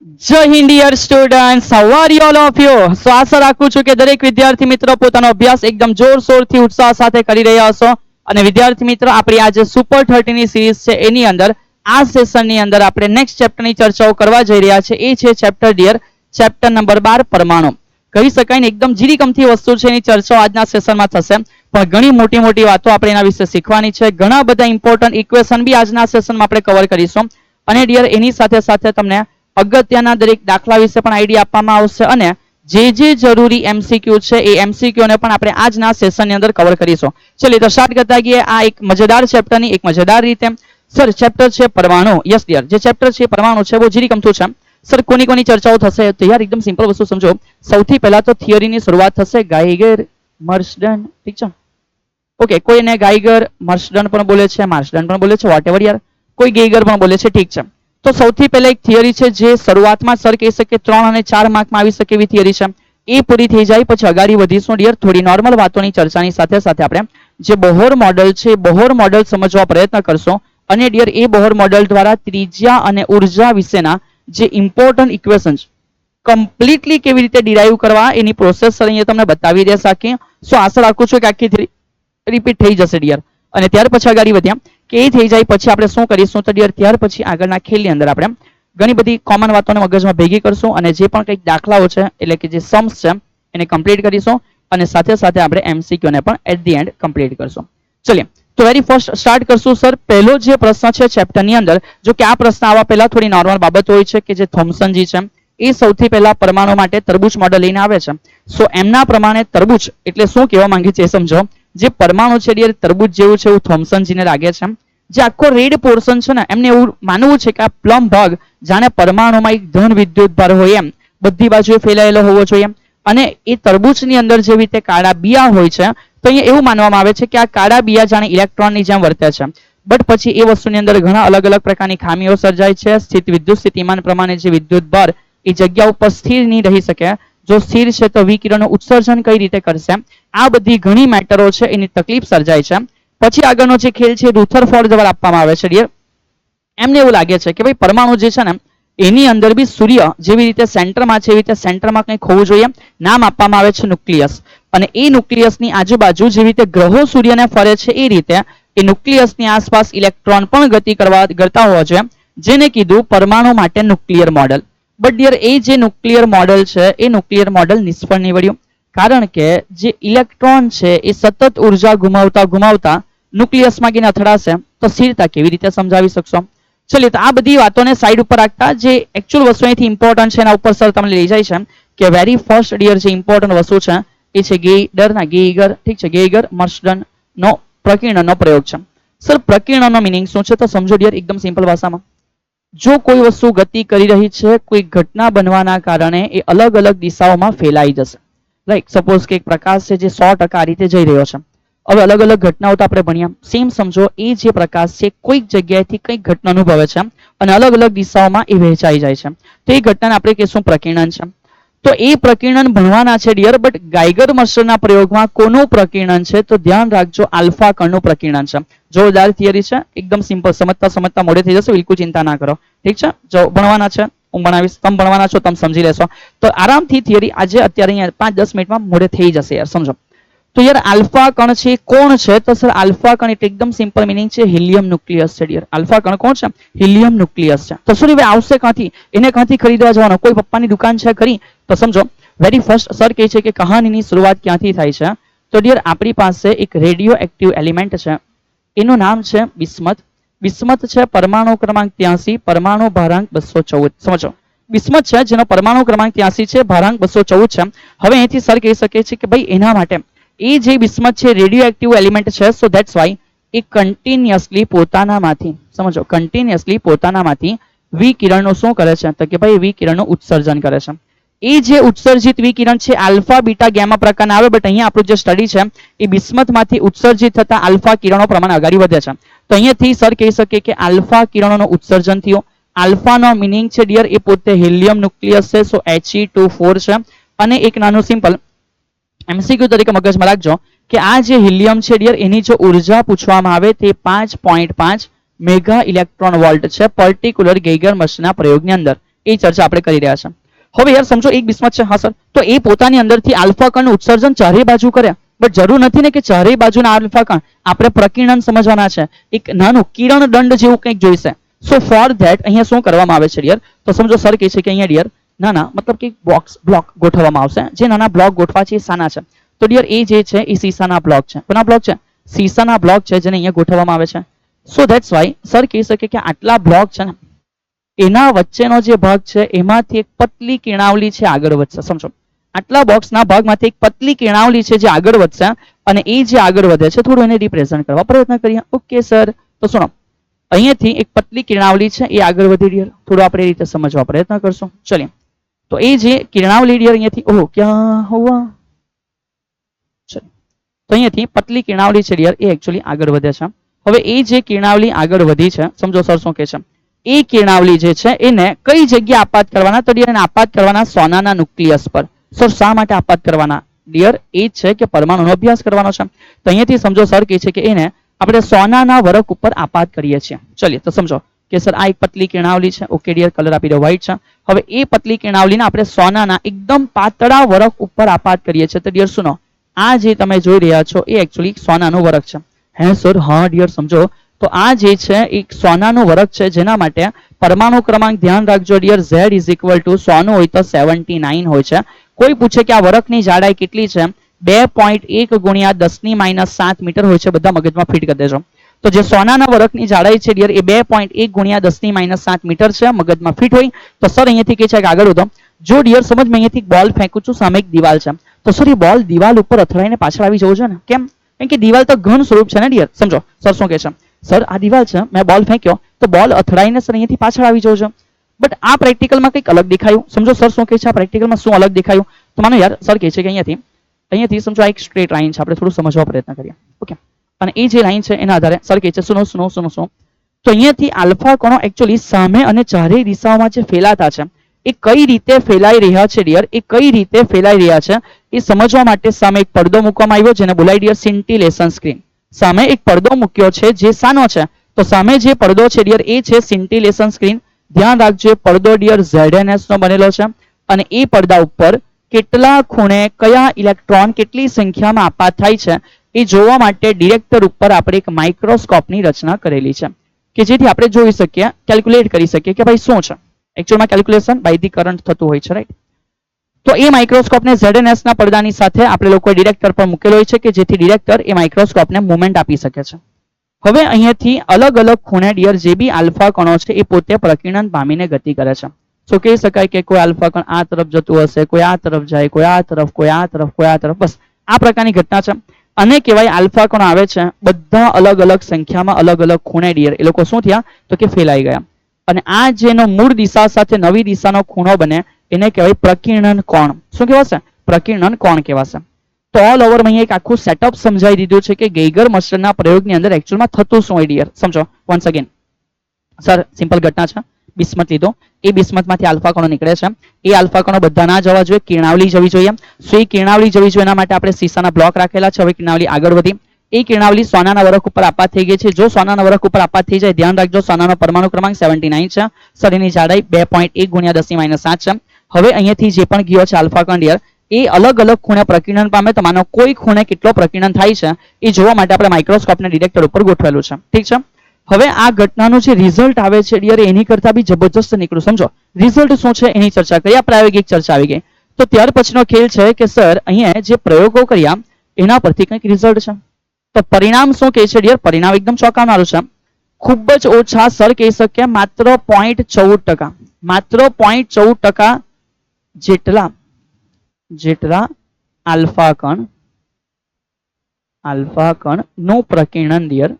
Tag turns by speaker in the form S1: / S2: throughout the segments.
S1: જય Hind dear students, how are you all of you? So આશા રાખું છું કે દરેક વિદ્યાર્થી મિત્રો પોતાનો અભ્યાસ એકદમ જોરશોરથી ઉત્સાહ સાથે કરી રહ્યા હશો. અને વિદ્યાર્થી મિત્રો, આપણી આ જે સુપર 30 ની સિરીઝ છે એની અંદર આ સેશનની અંદર આપણે નેક્સ્ટ ચેપ્ટરની ચર્ચાઓ કરવા જઈ રહ્યા છે. એ છે ચેપ્ટર ડિયર, ચેપ્ટર નંબર 12 પરમાણુ. કહી શકાય ને એકદમ જીરીકમથી વસ્તુ છે એની ચર્ચાઓ આજના સેશનમાં થશે, પણ ઘણી મોટી મોટી વાતો આપણે એના વિશે શીખવાની છે. ઘણા બધા ઇમ્પોર્ટન્ટ ઇક્વેશન બી આજના સેશનમાં આપણે કવર કરીશું. અને ડિયર એની સાથે સાથે તમને અગત્યના દરેક દાખલા વિશે પણ આઈડિયા આપવામાં આવશે અને જે જરૂરી એમસીક્યુ છે એ એમસીક્યુ ને પણ આપણે આજના સેશનની અંદર કવર કરીશું. ચલિए તો સ્ટાર્ટ કરતા ગઈએ આ એક મજેદાર ચેપ્ટરની એક મજેદાર રીતે. સર ચેપ્ટર છે પરમાણુ. યસ ડિયર, જે ચેપ્ટર છે પરમાણુ છે બહુ જીરીકમથું છે. સર કોની કોની ચર્ચાઓ થશે? તો યાર એકદમ સિમ્પલ વસ્તુ સમજો. સૌથી પહેલા તો થિયરીની શરૂઆત થશે ગાઈગર મર્સડન. ઠીક છે, ઓકે. કોઈને ગાઈગર મર્સડન પણ બોલે છે, માર્સડન પણ બોલે છે, વોટેવર યાર. કોઈ ગેઈગર પણ બોલે છે, ઠીક છે. તો સૌથી પહેલા એક થિયરી છે જે શરૂઆતમાં સર કહી શકે 3 અને 4 માર્કમાં આવી શકે એવી થિયરી છે. એ પૂરી થઈ જાય પછી આગળ વધીશું ડિયર. થોડી નોર્મલ વાતોની ચર્ચાની સાથે સાથે આપણે જે બોહર મોડેલ છે બોહર મોડેલ સમજવા પ્રયત્ન કરશો. અને ડિયર એ બોહર મોડેલ દ્વારા ત્રિજ્યા અને ઉર્જા વિશેના જે ઇમ્પોર્ટન્ટ ઇક્વેશન્સ કમ્પ્લીટલી કેવી રીતે ડિરાઈવ કરવા એની પ્રોસેસ સર અહીંયા તમને બતાવી દેશે આખી. સો આશા રાખું છું કે આખી થિયરી રિપીટ થઈ જશે ડિયર. અને ત્યાર પછી આગળ વધ્યા કે એ થઈ જાય પછી આપણે શું કરીશું તો ડિયર ત્યાર પછી આગળના ખેલની અંદર આપણે ઘણી બધી કોમન વાતોને મગજમાં ભેગી કરશું અને જે પણ કંઈક દાખલાઓ છે એટલે કે જે સમ્સ છે એને કમ્પ્લીટ કરીશું અને સાથે સાથે આપણે એમસીક્યુ ને પણ એટ ધી એન્ડ કમ્પ્લીટ કરશું. ચલિए તો વેરી ફર્સ્ટ સ્ટાર્ટ કરશું સર. પહેલો જે પ્રશ્ન છે ચેપ્ટરની અંદર, જો કે આ પ્રશ્ન આવવા પહેલા થોડી નોર્મલ બાબત હોય છે કે જે થોમ્સનજી છે એ સૌથી પહેલા પરમાણુ માટે તરબૂચ મોડેલ લઈને આવે છે. સો એમના પ્રમાણે તરબૂચ એટલે શું કહેવા માંગે છે એ સમજો. જે પરમાણુ છે ડિયર તરબૂચ જેવું છે એવું થોમ્સનજીને લાગે છે. જે આખો રેડ પોર્શન છે ને એમને એવું માનવું છે કે આ પ્લમ ભાગ જાણે પરમાણુમાં એક ધન વિદ્યુત ભાર હોય એમ બધી બાજુએ ફેલાયેલો હોવો જોઈએ. અને એ તરબૂચની અંદર જેવી રીતે કાળા બિયા હોય છે તો અહીંયા એવું માનવામાં આવે છે કે આ કાળા બિયા જાણે ઇલેક્ટ્રોનની જેમ વર્તે છે. બટ પછી એ વસ્તુની અંદર ઘણા અલગ અલગ પ્રકારની ખામીઓ સર્જાય છે. સ્થિત વિદ્યુત સ્થિતિમાન પ્રમાણે જે વિદ્યુત ભાર એ જગ્યા ઉપર સ્થિર નહીં રહી શકે. જો સ્થિર છે તો વિકિરણનું ઉત્સર્જન કઈ રીતે કરશે, આ બધી ઘણી મેટરો છે એની તકલીફ સર્જાય છે. પછી આગળનો જે ખેલ છે રુથરફોર્ડ દ્વારા આપવામાં આવે છે ડિયર. એમને એવું લાગે છે કે ભાઈ પરમાણુ જે છે ને એની અંદર બી સૂર્ય જેવી રીતે સેન્ટરમાં છે એવી રીતે સેન્ટરમાં કંઈક હોવું જોઈએ. નામ આપવામાં આવે છે ન્યુક્લિયસ. અને એ ન્યુક્લિયસની આજુબાજુ જેવી રીતે ગ્રહો સૂર્યને ફરે છે એ રીતે એ ન્યુક્લિયસની આસપાસ ઇલેક્ટ્રોન પણ ગતિ કરતા હોવા જોઈએ, જેને કીધું પરમાણુ માટે ન્યુક્લિયર મોડેલ. બટ ડિયર એ જે ન્યુક્લિયર મોડેલ છે એ ન્યુક્લિયર મોડેલ નિષ્ફળ નીવડ્યું. કારણ કે જે ઇલેક્ટ્રોન છે એ સતત ઉર્જા ગુમાવતા ન્યુક્લિયસમાં ગઈને અથડાશે તો સ્થિરતા કેવી રીતે સમજાવી શકશો? ચલિए તો આ બધી વાતોને સાઈડ ઉપર રાખતા જે એકચ્યુઅલ વસ્તુ અહીંથી ઇમ્પોર્ટન્ટ છે એના ઉપર સર તમને લઈ જાય છે કે વેરી ફર્સ્ટ ડિયર જે ઇમ્પોર્ટન્ટ વસ્તુ છે એ છે ગેઈગર. ઠીક છે, ગેઈગર મર્સડન નો પ્રકીર્ણનનો પ્રયોગ છે. સર પ્રકીર્ણનનો મિનિંગ શું છે તો સમજો ડિયર એકદમ સિમ્પલ ભાષામાં. જો કોઈ વસ્તુ ગતિ કરી રહી છે, કોઈ ઘટના બનવાના કારણે એ અલગ અલગ દિશાઓમાં ફેલાઈ જશે. રાઈટ, સપોઝ કે એક પ્રકાશ છે જે 100% આ રીતે જઈ રહ્યો છે. હવે અલગ અલગ ઘટનાઓ તો આપણે ભણ્યા. સેમ સમજો એ જે પ્રકાશ છે કોઈક જગ્યાએથી કંઈક ઘટના અનુભવે છે અને અલગ અલગ દિશાઓમાં એ વહેંચાઈ જાય છે તો એ ઘટનાને આપણે કહીશું પ્રકીર્ણન છે. તો એ પ્રકીર્ણન ભણવાના છે ડિયર. બટ ગાઈગર મર્સડનના પ્રયોગમાં કોનું પ્રકીર્ણન છે તો ધ્યાન રાખજો આલ્ફા કણનું પ્રકીર્ણન છે. જોરદાર થિયરી છે, એકદમ સિમ્પલ, સમજતા મોડે થઈ જશે, બિલકુલ ચિંતા ના કરો. ઠીક છે, જો ભણવાના છે હું ભણાવીશ, તમે ભણવાના છો તમે સમજી લેશો તો આરામથી થિયરી આજે અત્યારે અહીંયા 5-10 મિનિટમાં મોડે થઈ જશે યાર, સમજો. તો યાર આલ્ફા કણ છે કોણ છે તો સર આલ્ફા કણ એટલે એકદમ સિમ્પલ મિનિંગ છે હિલિયમ ન્યુક્લિયસ છે ડિયર. આલ્ફા કણ કોણ છે? હિલિયમ ન્યુક્લિયસ છે. તો શું હવે આવશે ક્યાંથી? એને ક્યાંથી ખરીદવા જવાનો? કોઈ પપ્પાની દુકાન છે ખરી? તો સમજો વેરી ફર્સ્ટ સર કહે છે કે કહાનીની શરૂઆત ક્યાંથી થાય છે તો ડિયર આપણી પાસે એક રેડિયો એક્ટિવ એલિમેન્ટ છે, એનું નામ છે બિસ્મથ. બિસ્મથ છે પરમાણુ ક્રમાંક 83, પરમાણુ ભારાંક 214. સમજો બિસ્મથ છે જેનો પરમાણુ ક્રમાંક 83 છે, ભારાંક 214 છે. હવે અહીંથી સર કહી શકે છે કે ભાઈ એના માટે એ જે બિસ્મથ છે રેડિયો એક્ટિવ એલિમેન્ટ છે, સો ધેટ્સ વાય એ કન્ટિન્યુઅસલી પોતાનામાંથી સમજો કન્ટિન્યુઅસલી પોતાનામાંથી વિકિરણનું શું કરે છે તો કે ભાઈ વિકિરણનું ઉત્સર્જન કરે છે. એ જે ઉત્સર્જિત વિકિરણ છે આલ્ફા બીટા ગેમા પ્રકારના આવે. બટ અહીંયા આપણું જે સ્ટડી છે એ બિસ્મથમાંથી ઉત્સર્જિત થતા આલ્ફા કિરણો પ્રમાણે આગળ વધે છે. તો અહીંયાથી સર કહી શકે કે આલ્ફા કિરણોનું ઉત્સર્જન થયું. આલ્ફાનો મિનિંગ છે ડિયર એ પોતે હિલિયમ ન્યુક્લિયસ છે, સો He2 છે. અને એક નાનું સિમ્પલ એમસીક્યુ તરીકે મગજમાં રાખજો કે આ જે હિલિયમ છે ડિયર એની જો ઉર્જા પૂછવામાં આવે તે 5.5 મેગા ઇલેક્ટ્રોન વોલ્ટ છે પર્ટિક્યુલર ગેઈગર મર્સડનના પ્રયોગની અંદર. એ ચર્ચા આપણે કરી રહ્યા છે. હવે યાર સમજો એક બિસ્મથ છે, હા સર, તો એ પોતાની અંદરથી આલ્ફા કણનું ઉત્સર્જન ચારે બાજુ કરે, બટ જરૂર નથી ને કે ચારે બાજુના આલ્ફા કણ, આપણે પ્રકીર્ણન સમજવાના છે, એક નાનું કિરણ દંડ જેવું કંઈક જોઈશે. સો ફોર ધેટ અહીંયા શું કરવામાં આવે છે ડિયર, તો સમજો સર કહે છે કે અહીંયા ડિયર નાના મતલબ કે બ્લોક ગોઠવવામાં આવશે. જે નાના બ્લોક ગોઠવા છે એ શાના છે, તો ડિયર એ જે છે એ સીસાના બ્લોક છે. કોના બ્લોક છે? સીસાના બ્લોક છે, જેને અહીંયા ગોઠવવામાં આવે છે. સો ધેટ્સ વાય સર કહી શકે કે આટલા બ્લોક છે ને એના વચ્ચેનો જે ભાગ છે એમાંથી એક પતલી કિરણાવલી છે આગળ વધશે. સમજો આટલા બોક્સના ભાગમાંથી એક પતલી કિરણાવલી છે જે આગળ વધશે, અને એ જે આગળ વધે છે થોડું એને રિપ્રેઝન્ટ કરવા પ્રયત્ન કરીએ. ઓકે સર, તો સુનો અહીંયાથી એક પતલી કિરણાવલી છે એ આગળ વધી ડિયર, થોડું આપણે એ રીતે સમજવા પ્રયત્ન કરશું. ચલિએ, તો એ જે કિરણાવલી ડિયર અહીંયાથી ઓહો ક્યાં હોવા, ચલો તો અહીંયાથી પતલી કિરણાવલી છે ડિયર એ એકચ્યુઅલી આગળ વધે છે. હવે એ જે કિરણાવલી આગળ વધી છે, સમજો સર શું કહે છે, એ કિરણાવલી જે છે એને કઈ જગ્યાએ આપાત કરવાના, તો ડિયર એને આપાત કરવાના સોનાના ન્યુક્લિયસ પર. સર શા માટે આપાત કરવાના ડિયર, એ છે કે પરમાણુનો અભ્યાસ કરવાનો છે. તો અહીંયાથી સમજો સર કહે છે કે એને આપણે સોનાના વરખ ઉપર આપાત કરીએ છીએ. ચલિए તો સમજો કે સર આ એક પતલી કિરણાવલી છે. ઓકે ડિયર, કલર આપી દો વ્હાઈટ છે. હવે એ પતલી કિરણાવલીને આપણે સોનાના એકદમ પાતળા વરખ ઉપર આપાત કરીએ છીએ. તો ડિયર સુનો આ જે તમે જોઈ રહ્યા છો એ એકચ્યુઅલી સોનાનું વરખ છે. હે સર, હા ડિયર સમજો, તો આ જે છે એક સોનાનું વરખ છે, જેના માટે પરમાણુ ક્રમાંક ધ્યાન રાખજો dear, Z is equal to સોનું હોય તો 79 હોય છે. કોઈ પૂછે કે આ વરખની જાડાઈ કેટલી છે, 2.1 ગુણ્યા 10⁻7 મીટર હોય છે. બધા મગજમાં ફિટ કરી દેજો. તો જે સોનાના વરખની જાડાઈ છે ડિયર એ 2.1 ગુણ્યા 10⁻7 મીટર છે. મગજમાં ફિટ હોય તો સર અહીંયાથી કહે છે કે આગળ વધો. જો ડિયર સમજ મેં અહીંયાથી બોલ ફેંકું છું, સામે એક દિવાલ છે, તો સર એ બોલ દિવાલ ઉપર અથડાઈને પાછળ આવી જવું છે ને, કેમ? કેમ કે દિવાલ તો ઘન સ્વરૂપ છે ને ડિયર. સમજો સર શું કહે છે, સર આ દિવાલ છે, મેં બોલ ફેંક્યો તો બોલ અથડાઈને સર અહીંયાથી પાછળ આવી જવું છે. બટ આ પ્રેક્ટિકલમાં કંઈક અલગ દેખાયું. સમજો સર શું કહે છે, આ પ્રેક્ટિકલમાં શું અલગ દેખાયું, તો માનો યાર સર કહે છે કે અહીંયાથી સમજો આ એક સ્ટ્રેટ લાઈન છે, આપણે થોડું સમજવા પ્રયત્ન કરીએ. ઓકે, અને એ જે લાઈન છે એના આધારે સર કહે છે સુનો તો અહીંયાથી આલ્ફા કણો એકચ્યુઅલી સામે અને ચારેય દિશાઓમાં જે ફેલાતા છે એ કઈ રીતે ફેલાઈ રહ્યા છે ડિયર, એ કઈ રીતે ફેલાઈ રહ્યા છે એ સમજવા માટે સામે એક પડદો મૂકવામાં આવ્યો, જેને બોલાય ડિયર સિન્ટિલેશન સ્ક્રીન. સામે એક પડદો મૂક્યો છે જે શાનો છે, તો સામે જે પડદો છે ડિયર એ છે સિન્ટિલેશન સ્ક્રીન. ધ્યાન રાખજો પડદો ડિયર ZNS નો બનેલો છે, અને એ પડદા ઉપર કેટલા ખૂણે કયા ઇલેક્ટ્રોન કેટલી સંખ્યામાં આપાત થાય છે એ જોવા માટે ડિરેક્ટર ઉપર આપણે એક માઇક્રોસ્કોપની રચના કરેલી છે, કે જેથી આપણે જોઈ શકીએ, કેલ્ક્યુલેટ કરી શકીએ કે ભાઈ શું છે. એકચ્યુઅલમાં કેલ્ક્યુલેશન બાય ધી કરંટ થતું હોય છે, રાઈટ. તો એ માઇક્રોસ્કોપને ZNS ના પડદાની સાથે આપણે લોકોએ ડિરેક્ટર પર મૂકેલો હોય છે, કે જેથી ડિરેક્ટર એ માઇક્રોસ્કોપને મુવમેન્ટ આપી શકે છે. હવે અહીંયાથી અલગ અલગ ખૂણે ડિયર જે બી આલ્ફા કણો છે એ પોતે પ્રકીર્ણન પામીને ગતિ કરે છે. તો કહી શકાય કે કોઈ આલ્ફા કણ આ તરફ જતું હશે, કોઈ આ તરફ જાય, કોઈ આ તરફ, કોઈ આ તરફ, કોઈ આ તરફ, બસ આ પ્રકારની ઘટના છે. અને કહેવાય આલ્ફા કણો આવે છે બધા અલગ અલગ સંખ્યામાં અલગ અલગ ખૂણે ડિયર એ લોકો શું થયા, તો કે ફેલાઈ ગયા. અને આ જેનો મૂળ દિશા સાથે નવી દિશાનો ખૂણો બને એને કહેવાય પ્રકીર્ણન કોણ. શું કહેવાશે? પ્રકીર્ણન કોણ કહેવાશે. તો ઓલ ઓવર મેં એક આખું સેટઅપ સમજાવી દીધું છે કે ગેઇગર મસ્ટરના પ્રયોગની અંદર એકચ્યુઅલમાં થતું શું હોય ડિયર. સમજો વન્સ અગેન સર, સિમ્પલ ઘટના છે, બિસ્મથ લીધો, એ બિસ્મથમાંથી આલ્ફા કણો નીકળે છે. એ આલ્ફા કણો બધા ના જવા જોઈએ, કિરણાવલી જવી જોઈએ. સો એ કિરણાવલી જવી જોઈએ એના માટે આપણે સીસાના બ્લોક રાખેલા છે. હવે કિરણાવલી આગળ વધી, એ કિરણાવલી સોનાના વરખ ઉપર આપાત થઈ ગઈ છે. જો સોનાના વરખ ઉપર આપાત થઈ જાય, ધ્યાન રાખજો સોનાનો પરમાણુ ક્રમાંક 79 છે. સર એની જાડાઈ 2.1 ગુણ્યા 10⁻7 છે. હવે અહીંયાથી જે પણ ગયો છે આલ્ફા કણ ડિયર એ અલગ અલગ ખૂણે પ્રકીર્ણન પામે, તો માનો કોઈ ખૂણે કેટલો પ્રકીર્ણન થાય છે એ જોવા માટે આપણે માઇક્રોસ્કોપને ડિરેક્ટર ઉપર ગોઠવેલું છે. ઠીક છે. હવે આ ઘટનાનું જે રિઝલ્ટ આવે છે ડિયર એની કરતા બી જબરજસ્ત નીકળ્યું. સમજો રિઝલ્ટ શું છે એની ચર્ચા કરી, આ પ્રાયોગિક ચર્ચા આવી ગઈ. તો ત્યાર પછીનો ખેલ છે કે સર અહીંયા જે પ્રયોગો કર્યા એના પરથી કંઈક રિઝલ્ટ છે. તો પરિણામ શું કહે છે ડિયર? પરિણામ એકદમ ચોંકાવનારું છે. ખૂબ જ ઓછા સર કહી શકીએ માત્ર 0.14%, માત્ર 0.14% જેટલા આલ્ફા કણ નું પ્રકીર્ણન ડિયર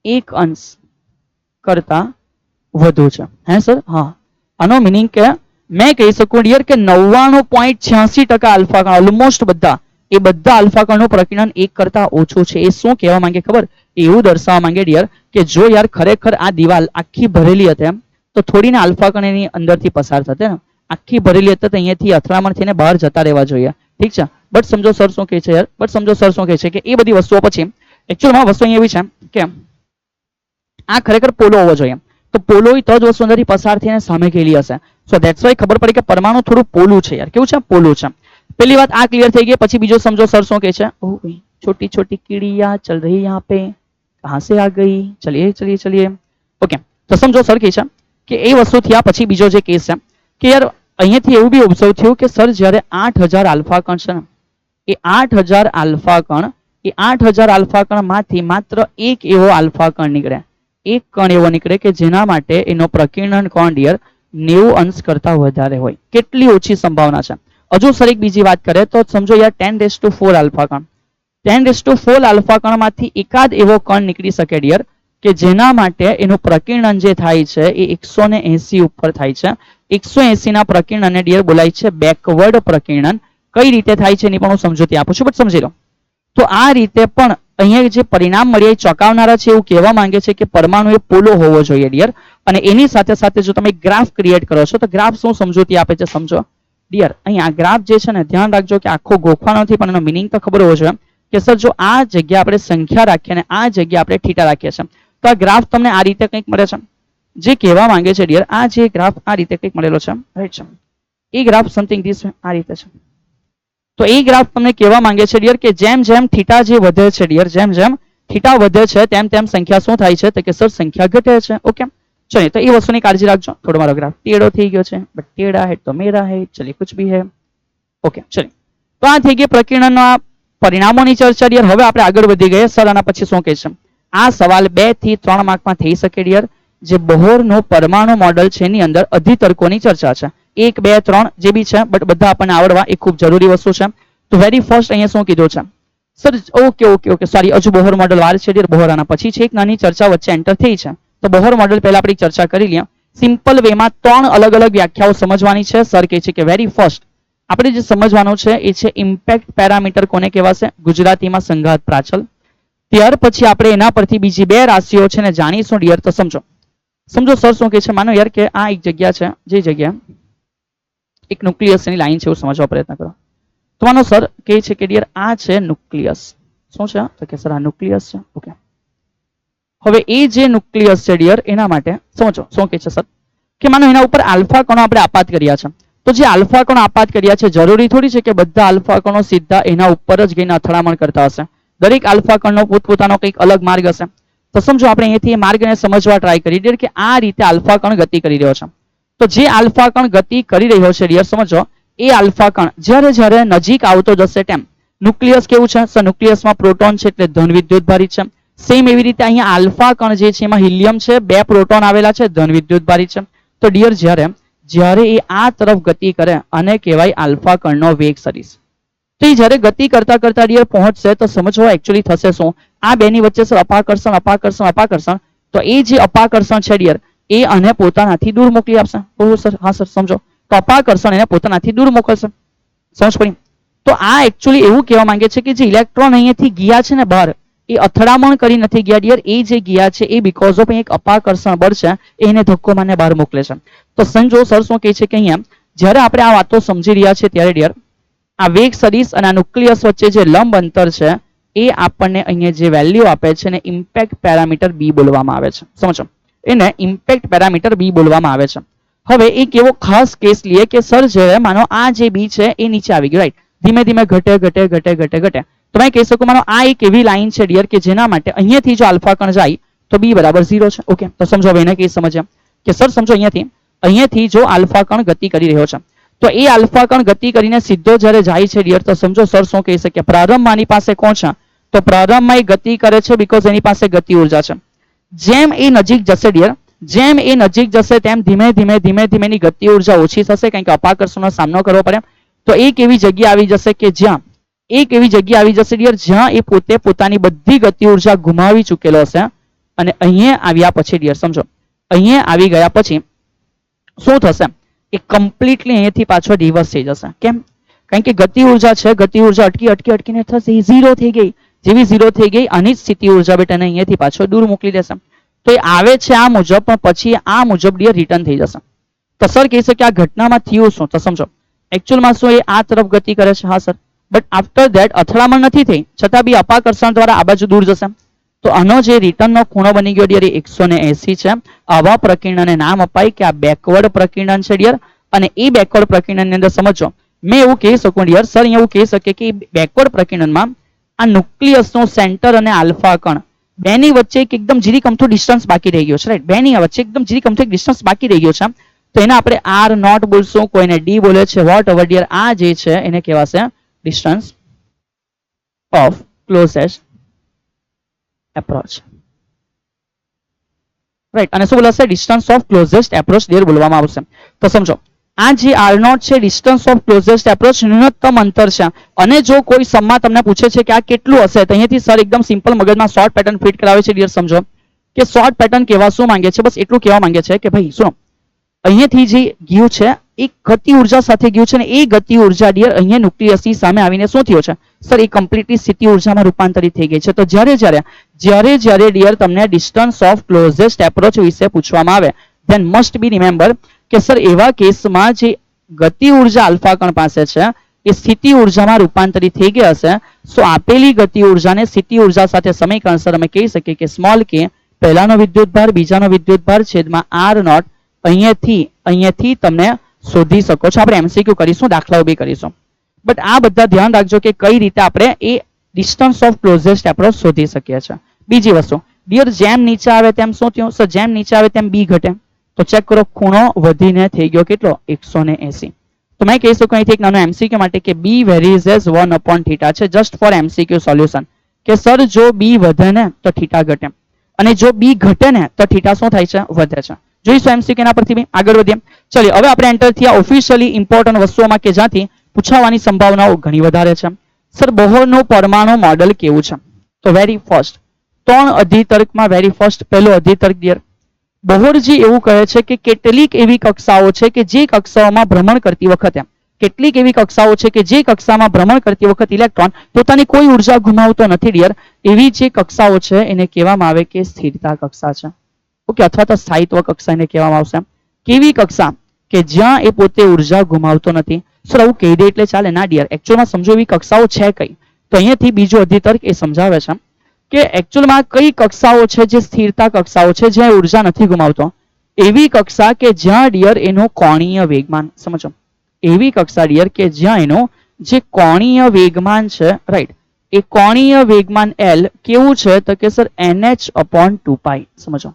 S1: 1 અંશ કરતા વધુ છે. હે સર? હા, આનો મિનિંગ કે મેં કહી શકું ડિયર કે 99.86% આલ્ફા કણ, ઓલમોસ્ટ બધા, એ બધા આલ્ફા કણનું પ્રકીર્ણન 1 કરતા ઓછું છે. એ શું કહેવા માંગે ખબર? એવું દર્શાવવા માંગે ડિયર કે જો યાર ખરેખર આ દિવાલ આખી ભરેલી હતી તો થોડીને આલ્ફા કણ એની અંદરથી પસાર થતે ને, આખી ભરેલી હતી તો અહીંયાથી અથડામણ થઈને બહાર જતા રહેવા જોઈએ. ઠીક છે. બટ સમજો સર શું કહે છે યાર, બટ સમજો સર શું કહે છે કે એ બધી વસ્તુઓ પછી એકચ્યુઅલમાં વસ્તુ અહીં એવી છે કે આ ખરેખર પોલો હોવો જોઈએ. તો પોલોઈ તો જ વસ્તુ અંદરથી પસાર થઈને સામે ગયેલી હશે. સો ધેટ્સ વાય ખબર પડી કે પરમાણુ થોડું પોલું છે યાર. કેવું છે? પોલું છે. પહેલી વાત આ ક્લિયર થઈ ગઈ. પછી બીજો સમજો સર શું કહે છે? ઓહ ભાઈ छोटी छोटी चिड़िया चल रही यहाँ पे, कहाँ से आ गई, चलिए चलिए चलिए. ओके, तो समझो सर કહે છે કે એ વસ્તુ થયા પછી બીજો જે કેસ છે કે યાર અહીંયાથી એવું બી ઓબ્ઝર્વ થયું કે સર જ્યારે 8000 આલ્ફા કણ છે ને એ 8000 આલ્ફા કણ એ 8000 આલ્ફા કણ માંથી માત્ર એક એવો આલ્ફા કણ નીકળે, એક કણ એવો નીકળે કે જેના માટે એનો પ્રકીર્ણન કોણ ડિયર 90 અંશ કરતા વધારે હોય. કેટલી ઓછી સંભાવના છે. હજુ સર એક બીજી વાત કરે તો સમજો યાર 10⁴ આલ્ફા કણ, 10⁴ આલ્ફા કણમાંથી એકાદ એવો કણ નીકળી શકે ડિયર કે જેના માટે એનું પ્રકીર્ણન જે થાય છે એ 180 ઉપર થાય છે. 180 ના પ્રકીર્ણનને ડિયર બોલાય છે બેકવર્ડ પ્રકીર્ણન. કઈ રીતે થાય છે એની પણ હું સમજૂતી આપું છું, બટ સમજી લો. તો આ રીતે પણ અહીંયા જે પરિણામ મળ્યા એ ચોંકાવનારા છે. એવું કહેવા માંગે છે કે પરમાણુ એ પોલો હોવો જોઈએ ડિયર. અને એની સાથે સાથે જો તમે ગ્રાફ ક્રિએટ કરો છો તો ગ્રાફ શું સમજૂતી આપે છે સમજો ડિયર. અહીં આ ગ્રાફ જે છે ને ધ્યાન રાખજો કે આખો ગોખવાનો નથી પણ એનો મિનિંગ તો ખબર હોવો જોઈએ કે સર જો આ જગ્યા આપણે સંખ્યા રાખીએ અને આ જગ્યા આપણે થીટા રાખીએ છીએ તો આ ગ્રાફ તમને આ રીતે કંઈક મળે છે. જે કહેવા માંગે છે ડિયર આ જે ગ્રાફ આ રીતે કંઈક મળેલો છે, રાઈટ છે. એ ગ્રાફ સમથિંગ ધીસ આ રીતે છે. તો એ ગ્રાફ તમને કહેવા માંગે છે ડિયર કે જેમ જેમ થીટા જે વધે છે ડિયર, જેમ જેમ થીટા વધે છે તેમ તેમ સંખ્યા શું થાય છે તો કે સર સંખ્યા ઘટે છે. ઓકે ચलिए, તો એ વસ્તુની કાળજી રાખજો. થોડો મારો ગ્રાફ ટેढ़ो થઈ ગયો છે, બટ ટેढ़ा है तो मेरा है, चलिए कुछ भी है. ओके चलिए, તો આ થઈ ગઈ પ્રકીર્ણનના પરિણામોની ચર્ચા ડિયર. હવે આપણે આગળ વધી ગઈએ. સર આના પછી શું કહે છે? આ સવાલ 2 થી 3 માર્કમાં થઈ શકે ડિયર. જે બોહરનો પરમાણુ મોડેલ છે એની અંદર અધિતર્કોની ચર્ચા છે. 1 2 3 જે બી છે બટ બધા આપણને આવડવા એ ખૂબ જરૂરી વસ્તુ છે. તો વેરી ફર્સ્ટ અહીંયા શું કીધું છે sir? Okay okay okay sorry, હજુ બોહર મોડેલ વાર છે ડિયર. બોહર આના પછી છે. એક નાની ચર્ચા વચ્ચે એન્ટર થઈ છે. તો બોહર મોડેલ પહેલા આપણી ચર્ચા કરી લઈએ. સિમ્પલ વેમાં 3 અલગ અલગ વ્યાખ્યાઓ સમજવાની છે. સર કહે છે કે વેરી ફર્સ્ટ આપણે જે સમજવાનું છે એ છે ઇમ્પેક્ટ પેરામીટર. કોને કહેવાશે? ગુજરાતીમાં સંઘાત પ્રાચલ. ત્યાર પછી આપણે એના પરથી બીજી 2 રાશિઓ છે ને જાણીશું ડિયર. તો સમજો સમજો સર શું કહે છે? માનો યાર કે આ એક જગ્યા છે, જે જગ્યા એક ન્યુક્લિયસ ની લાઈન છે એવું સમજવા પ્રયત્ન કરો. તો માનો સર કહે છે કે ડિયર આ છે ન્યુક્લિયસ. શું છે તો કે સર આ ન્યુક્લિયસ છે. ઓકે, હવે એ જે ન્યુક્લિયસ છે ડિયર એના માટે સમજો શું કહે છે સર કે માનો એના ઉપર આલ્ફા કણો આપણે આપાત કર્યા છે. તો જે આલ્ફા કણો આપાત કર્યા છે જરૂરી થોડી છે કે બધા આલ્ફા કણો સીધા એના ઉપર જ ગઈને અથડામણ કરતા હશે. દરેક આલ્ફા કણનો પોતપોતાનો કંઈક અલગ માર્ગ હશે. તો સમજો આપણે અહીંયાથી એ માર્ગને સમજવા ટ્રાય કરી ડિયર કે આ રીતે આલ્ફા કણ ગતિ કરી રહ્યો છે. તો જે આલ્ફા કણ ગતિ કરી રહ્યો છે ડિયર સમજો એ આલ્ફા કણ જ્યારે જ્યારે નજીક આવતો જશે તેમ ન્યુક્લિયસ કેવું છે? સર ન્યુક્લિયસમાં પ્રોટોન છે એટલે ધન વિદ્યુતભારિત છે. સેમ એવી રીતે અહીંયા આલ્ફા કણ જે છે એમાં હિલિયમ છે, 2 પ્રોટોન આવેલા છે, ધન વિદ્યુતભારિત છે. તો ડિયર જ્યારે એ આ તરફ ગતિ કરે અને કહેવાય આલ્ફા કણનો વેગ સદિશ. તો એ જ્યારે ગતિ કરતા કરતા ડિયર પહોંચશે તો સમજો એકચ્યુઅલી થશે શું? આ બેની વચ્ચે સર અપાકર્ષણ અપાકર્ષણ અપાકર્ષણ. તો એ જે અપાકર્ષણ છે ડિયર એ આને પોતાનાથી દૂર મોકલી આપશે. ઓહ સર, હા સર સમજો. તો અપાકર્ષણ એને પોતાનાથી દૂર મોકલશે. સમજ પડી? તો આ એકચ્યુઅલી એવું કહેવા માંગે છે કે જે ઇલેક્ટ્રોન અહીંયાથી ગયા છે ને બહાર એ અથડામણ કરી નથી ગયા ડિયર. એ જે ગયા છે એ બીકોઝ ઓફ એક અપાકર્ષણ બળ છે એને ધક્કો મારને બહાર મોકલે છે. તો સમજો સર શું કહે છે કે અહીંયા જ્યારે આપણે આ વાતો સમજી રહ્યા છે ત્યારે ડિયર આ વેગ સદિશ અને આ ન્યુક્લિયસ વચ્ચે જે લંબ અંતર છે એ આપણને અહીંયા જે વેલ્યુ આપે છે ને ઇમ્પેક્ટ પેરામીટર બી બોલવામાં આવે છે. સમજો એને ઇમ્પેક્ટ પેરામીટર બી બોલવામાં આવે છે. હવે એક એવો ખાસ કેસ લઈએ કે સર જ્યારે માનો આ જે બી છે એ નીચે આવી ગયું, રાઈટ, ધીમે ધીમે ઘટે ઘટે ઘટે ઘટે ઘટે. તમે કહી શકો માનો આ એક એવી લાઈન છે ડિયર કે જેના માટે અહીંયાથી જો આલ્ફા કણ જાય તો બી બરાબર 0 છે. ઓકે, તો સમજો હવે એને કઈ સમજ્યા કે સર સમજો અહીંયાથી જો આલ્ફા કણ ગતિ કરી રહ્યો છે તો એ આલ્ફા કણ ગતિ કરીને સીધો જ્યારે જાય છે ડિયર તો સમજો સર શું કહી શકીએ? પ્રારંભમાં આની પાસે કોણ છે? તો પ્રારંભમાં એ ગતિ કરે છે બીકોઝ એની પાસે ગતિ ઉર્જા છે. જેમ એ નજીક જશે ડિયર, જેમ એ નજીક જશે તેમ ધીમે ધીમે ધીમે ધીમે એની ગતિ ઉર્જા ઓછી થશે કારણ કે અપાકર્ષણનો સામનો કરવો પડે. તો એક એવી જગ્યા આવી જશે કે જ્યાં ડિયર જ્યાં એ પોતે પોતાની બધી ગતિ ઉર્જા ગુમાવી ચૂકેલો હશે. અને અહીંયા આવ્યા પછી ડિયર સમજો અહીંયા આવી ગયા પછી શું થશે? એ કમ્પ્લીટલી અહીંયાથી પાછો રિવર્સ થઈ જશે. કેમ? કારણ કે ગતિ ઉર્જા છે, ગતિ ઉર્જા અટકી અટકી અટકીને થશે એ 0 થઈ ગઈ. જેવી 0 થઈ ગઈ આની જ સ્થિતિ ઉર્જા બેટાને અહીંયાથી પાછો દૂર મોકલી દેશે. તો એ આવે છે આ મુજબ પણ પછી આ મુજબ ડિયર રિટર્ન થઈ જશે. તો સર કહી શકે આ ઘટનામાં થયું શું? તો સમજો એકચ્યુઅલમાં શું એ આ તરફ ગતિ કરે છે? હા સર, બટ આફ્ટર ધેટ અથડામણ નથી થઈ છતાં બી અપાકર્ષણ દ્વારા આ બાજુ દૂર જશે. તો આનો જે રિટર્નનો ખૂણો બની ગયો ડિયર એ 180 છે. આવા પ્રકીર્ણનને નામ અપાય કે આ બેકવર્ડ પ્રકીર્ણન છે ડિયર. અને એ બેકવર્ડ પ્રકીર્ણનની અંદર સમજો મેં એવું કહી શકું ડિયર, સર અહીંયા એવું કહી શકે કે બેકવર્ડ પ્રકીર્ણનમાં આ ન્યુક્લિયસનો સેન્ટર અને આલ્ફા કણ બેની વચ્ચે એક એકદમ જીરી કમથું ડિસ્ટન્સ બાકી રહી ગયો છે, રાઈટ. બેની વચ્ચે એકદમ જીરી કમથું એક ડિસ્ટન્સ બાકી રહી ગયો છે. તો એને આપણે આર નોટ બોલશું, કોઈને ડી બોલે છે, વોટ એવર ડિયર. આ જે છે એને કહેવાશે distance of closest approach, right. અને શું બોલાશે? Distance of closest approach dear બોલવામાં આવશે. તો સમજો આ જે આર નોટ છે ડિસ્ટન્સ ઓફ ક્લોઝેસ્ટ એપ્રોચ ન્યૂનતમ અંતર છે. અને જો કોઈ સમમાં તમને પૂછે છે કે આ કેટલું હશે, તો અહીંયાથી સર એકદમ સિમ્પલ મગજમાં શોર્ટ પેટર્ન ફિટ કરાવે છે ડિયર. સમજો કે શોર્ટ પેટર્ન કહેવા શું માંગે છે? બસ એટલું કહેવા માંગે છે કે ભાઈ સુનો, અહીંયાથી જે ગયું છે એ ગતિ ઉર્જા સાથે ગયું છે ને એ ગતિ ઉર્જા ડિયર અહીંયા ન્યુક્લિયસની સામે આવીને શું થયો છે સર? એ કમ્પ્લીટલી સ્થિતિ ઉર્જામાં રૂપાંતરિત થઈ ગઈ છે. તો જ્યારે ડિયર તમને ડિસ્ટન્સ ઓફ ક્લોઝેસ્ટ એપ્રોચ વિશે પૂછવામાં આવે ધેન મસ્ટ બી રિમેમ્બર કે સર એવા કેસમાં જે ગતિ ઉર્જા આલ્ફા કણ પાસે છે એ સ્થિતિ ઉર્જામાં રૂપાંતરિત થઈ ગયા હશે. સો આપેલી ગતિ ઉર્જાને સ્થિતિ ઉર્જા સાથે સમીકરણ સર અમે કહી શકીએ કે સ્મોલ કે પહેલાનો વિદ્યુતભાર બીજાનો વિદ્યુતભાર છેદમાં આર નોટ અહીંયાથી તમને શોધી શકો છો. આપણે એમસીક્યુ કરીશું, દાખલાઓ બી કરીશું. બટ આ બધા ધ્યાન રાખજો કે કઈ રીતે આપણે એ ડિસ્ટન્સ ઓફ ક્લોઝેસ્ટ એપ્રોચ શોધી શકીએ છીએ. બીજી વસ્તુ ડિયર, જેમ નીચે આવે તેમ શું થયું સર? જેમ નીચે આવે તેમ બી ઘટે. તો ચેક કરો, ખૂણો વધીને થઈ ગયો કેટલો? 180. તો મેં કહી શકું અહીંથી એક નાનો એમસીક્યુ માટે કે બી વેરીઝ એઝ 1/θ છે. જસ્ટ ફોર એમસીક્યુ સોલ્યુશન કે સર જો બી વધે ને તો થીટા ઘટે, અને જો બી ઘટે ને તો થીટા શું થાય છે? વધે છે. જોઈશું એમસીક્યુ ના પરથી બી. આગળ વધીએ. ચલો હવે આપણે એન્ટર થયા ઓફિશિયલી ઇમ્પોર્ટન્ટ વસ્તુઓમાં કે જ્યાંથી પૂછવાની સંભાવનાઓ ઘણી વધારે છે. સર બોહરનું પરમાણુ મોડેલ કેવું છે? તો વેરી ફર્સ્ટ 3 અધિતર્કમાં વેરી ફર્સ્ટ પહેલો અધિતર્ક ડિયર, બોહરજી એવું કહે છે કે કેટલીક એવી કક્ષાઓ છે કે જે કક્ષાઓમાં ભ્રમણ કરતી વખતે ભ્રમણ કરતી વખતે ઇલેક્ટ્રોન પોતાની કોઈ ઉર્જા ગુમાવતો નથી ડિયર. એવી જે કક્ષાઓ છે એને કહેવામાં આવે કે સ્થિરતા કક્ષા છે. ઓકે, અથવા તો સ્થાયિત્વ કક્ષા એને કહેવામાં આવશે. કેવી કક્ષા? કે જ્યાં એ પોતે ઉર્જા ગુમાવતો નથી. સર આવું કહી દે એટલે ચાલે? ના ડિયર, એકચ્યુઅલમાં સમજો એવી કક્ષાઓ છે કઈ. તો અહીંયાથી બીજો અધિતર્ક એ સમજાવે છે કે એકચ્યુઅલમાં કઈ કક્ષાઓ છે જે સ્થિરતા કક્ષાઓ છે જ્યાં ઉર્જા નથી ગુમાવતો. એવી કક્ષા કે જ્યાં ડિયર એનો કોણીય વેગમાન, સમજો એવી કક્ષા ડિયર કે જ્યાં એનો જે કોણીય વેગમાન છે, રાઈટ, એ કોણીય વેગમાન L કેવું છે? તો કે સર NH/2π. સમજો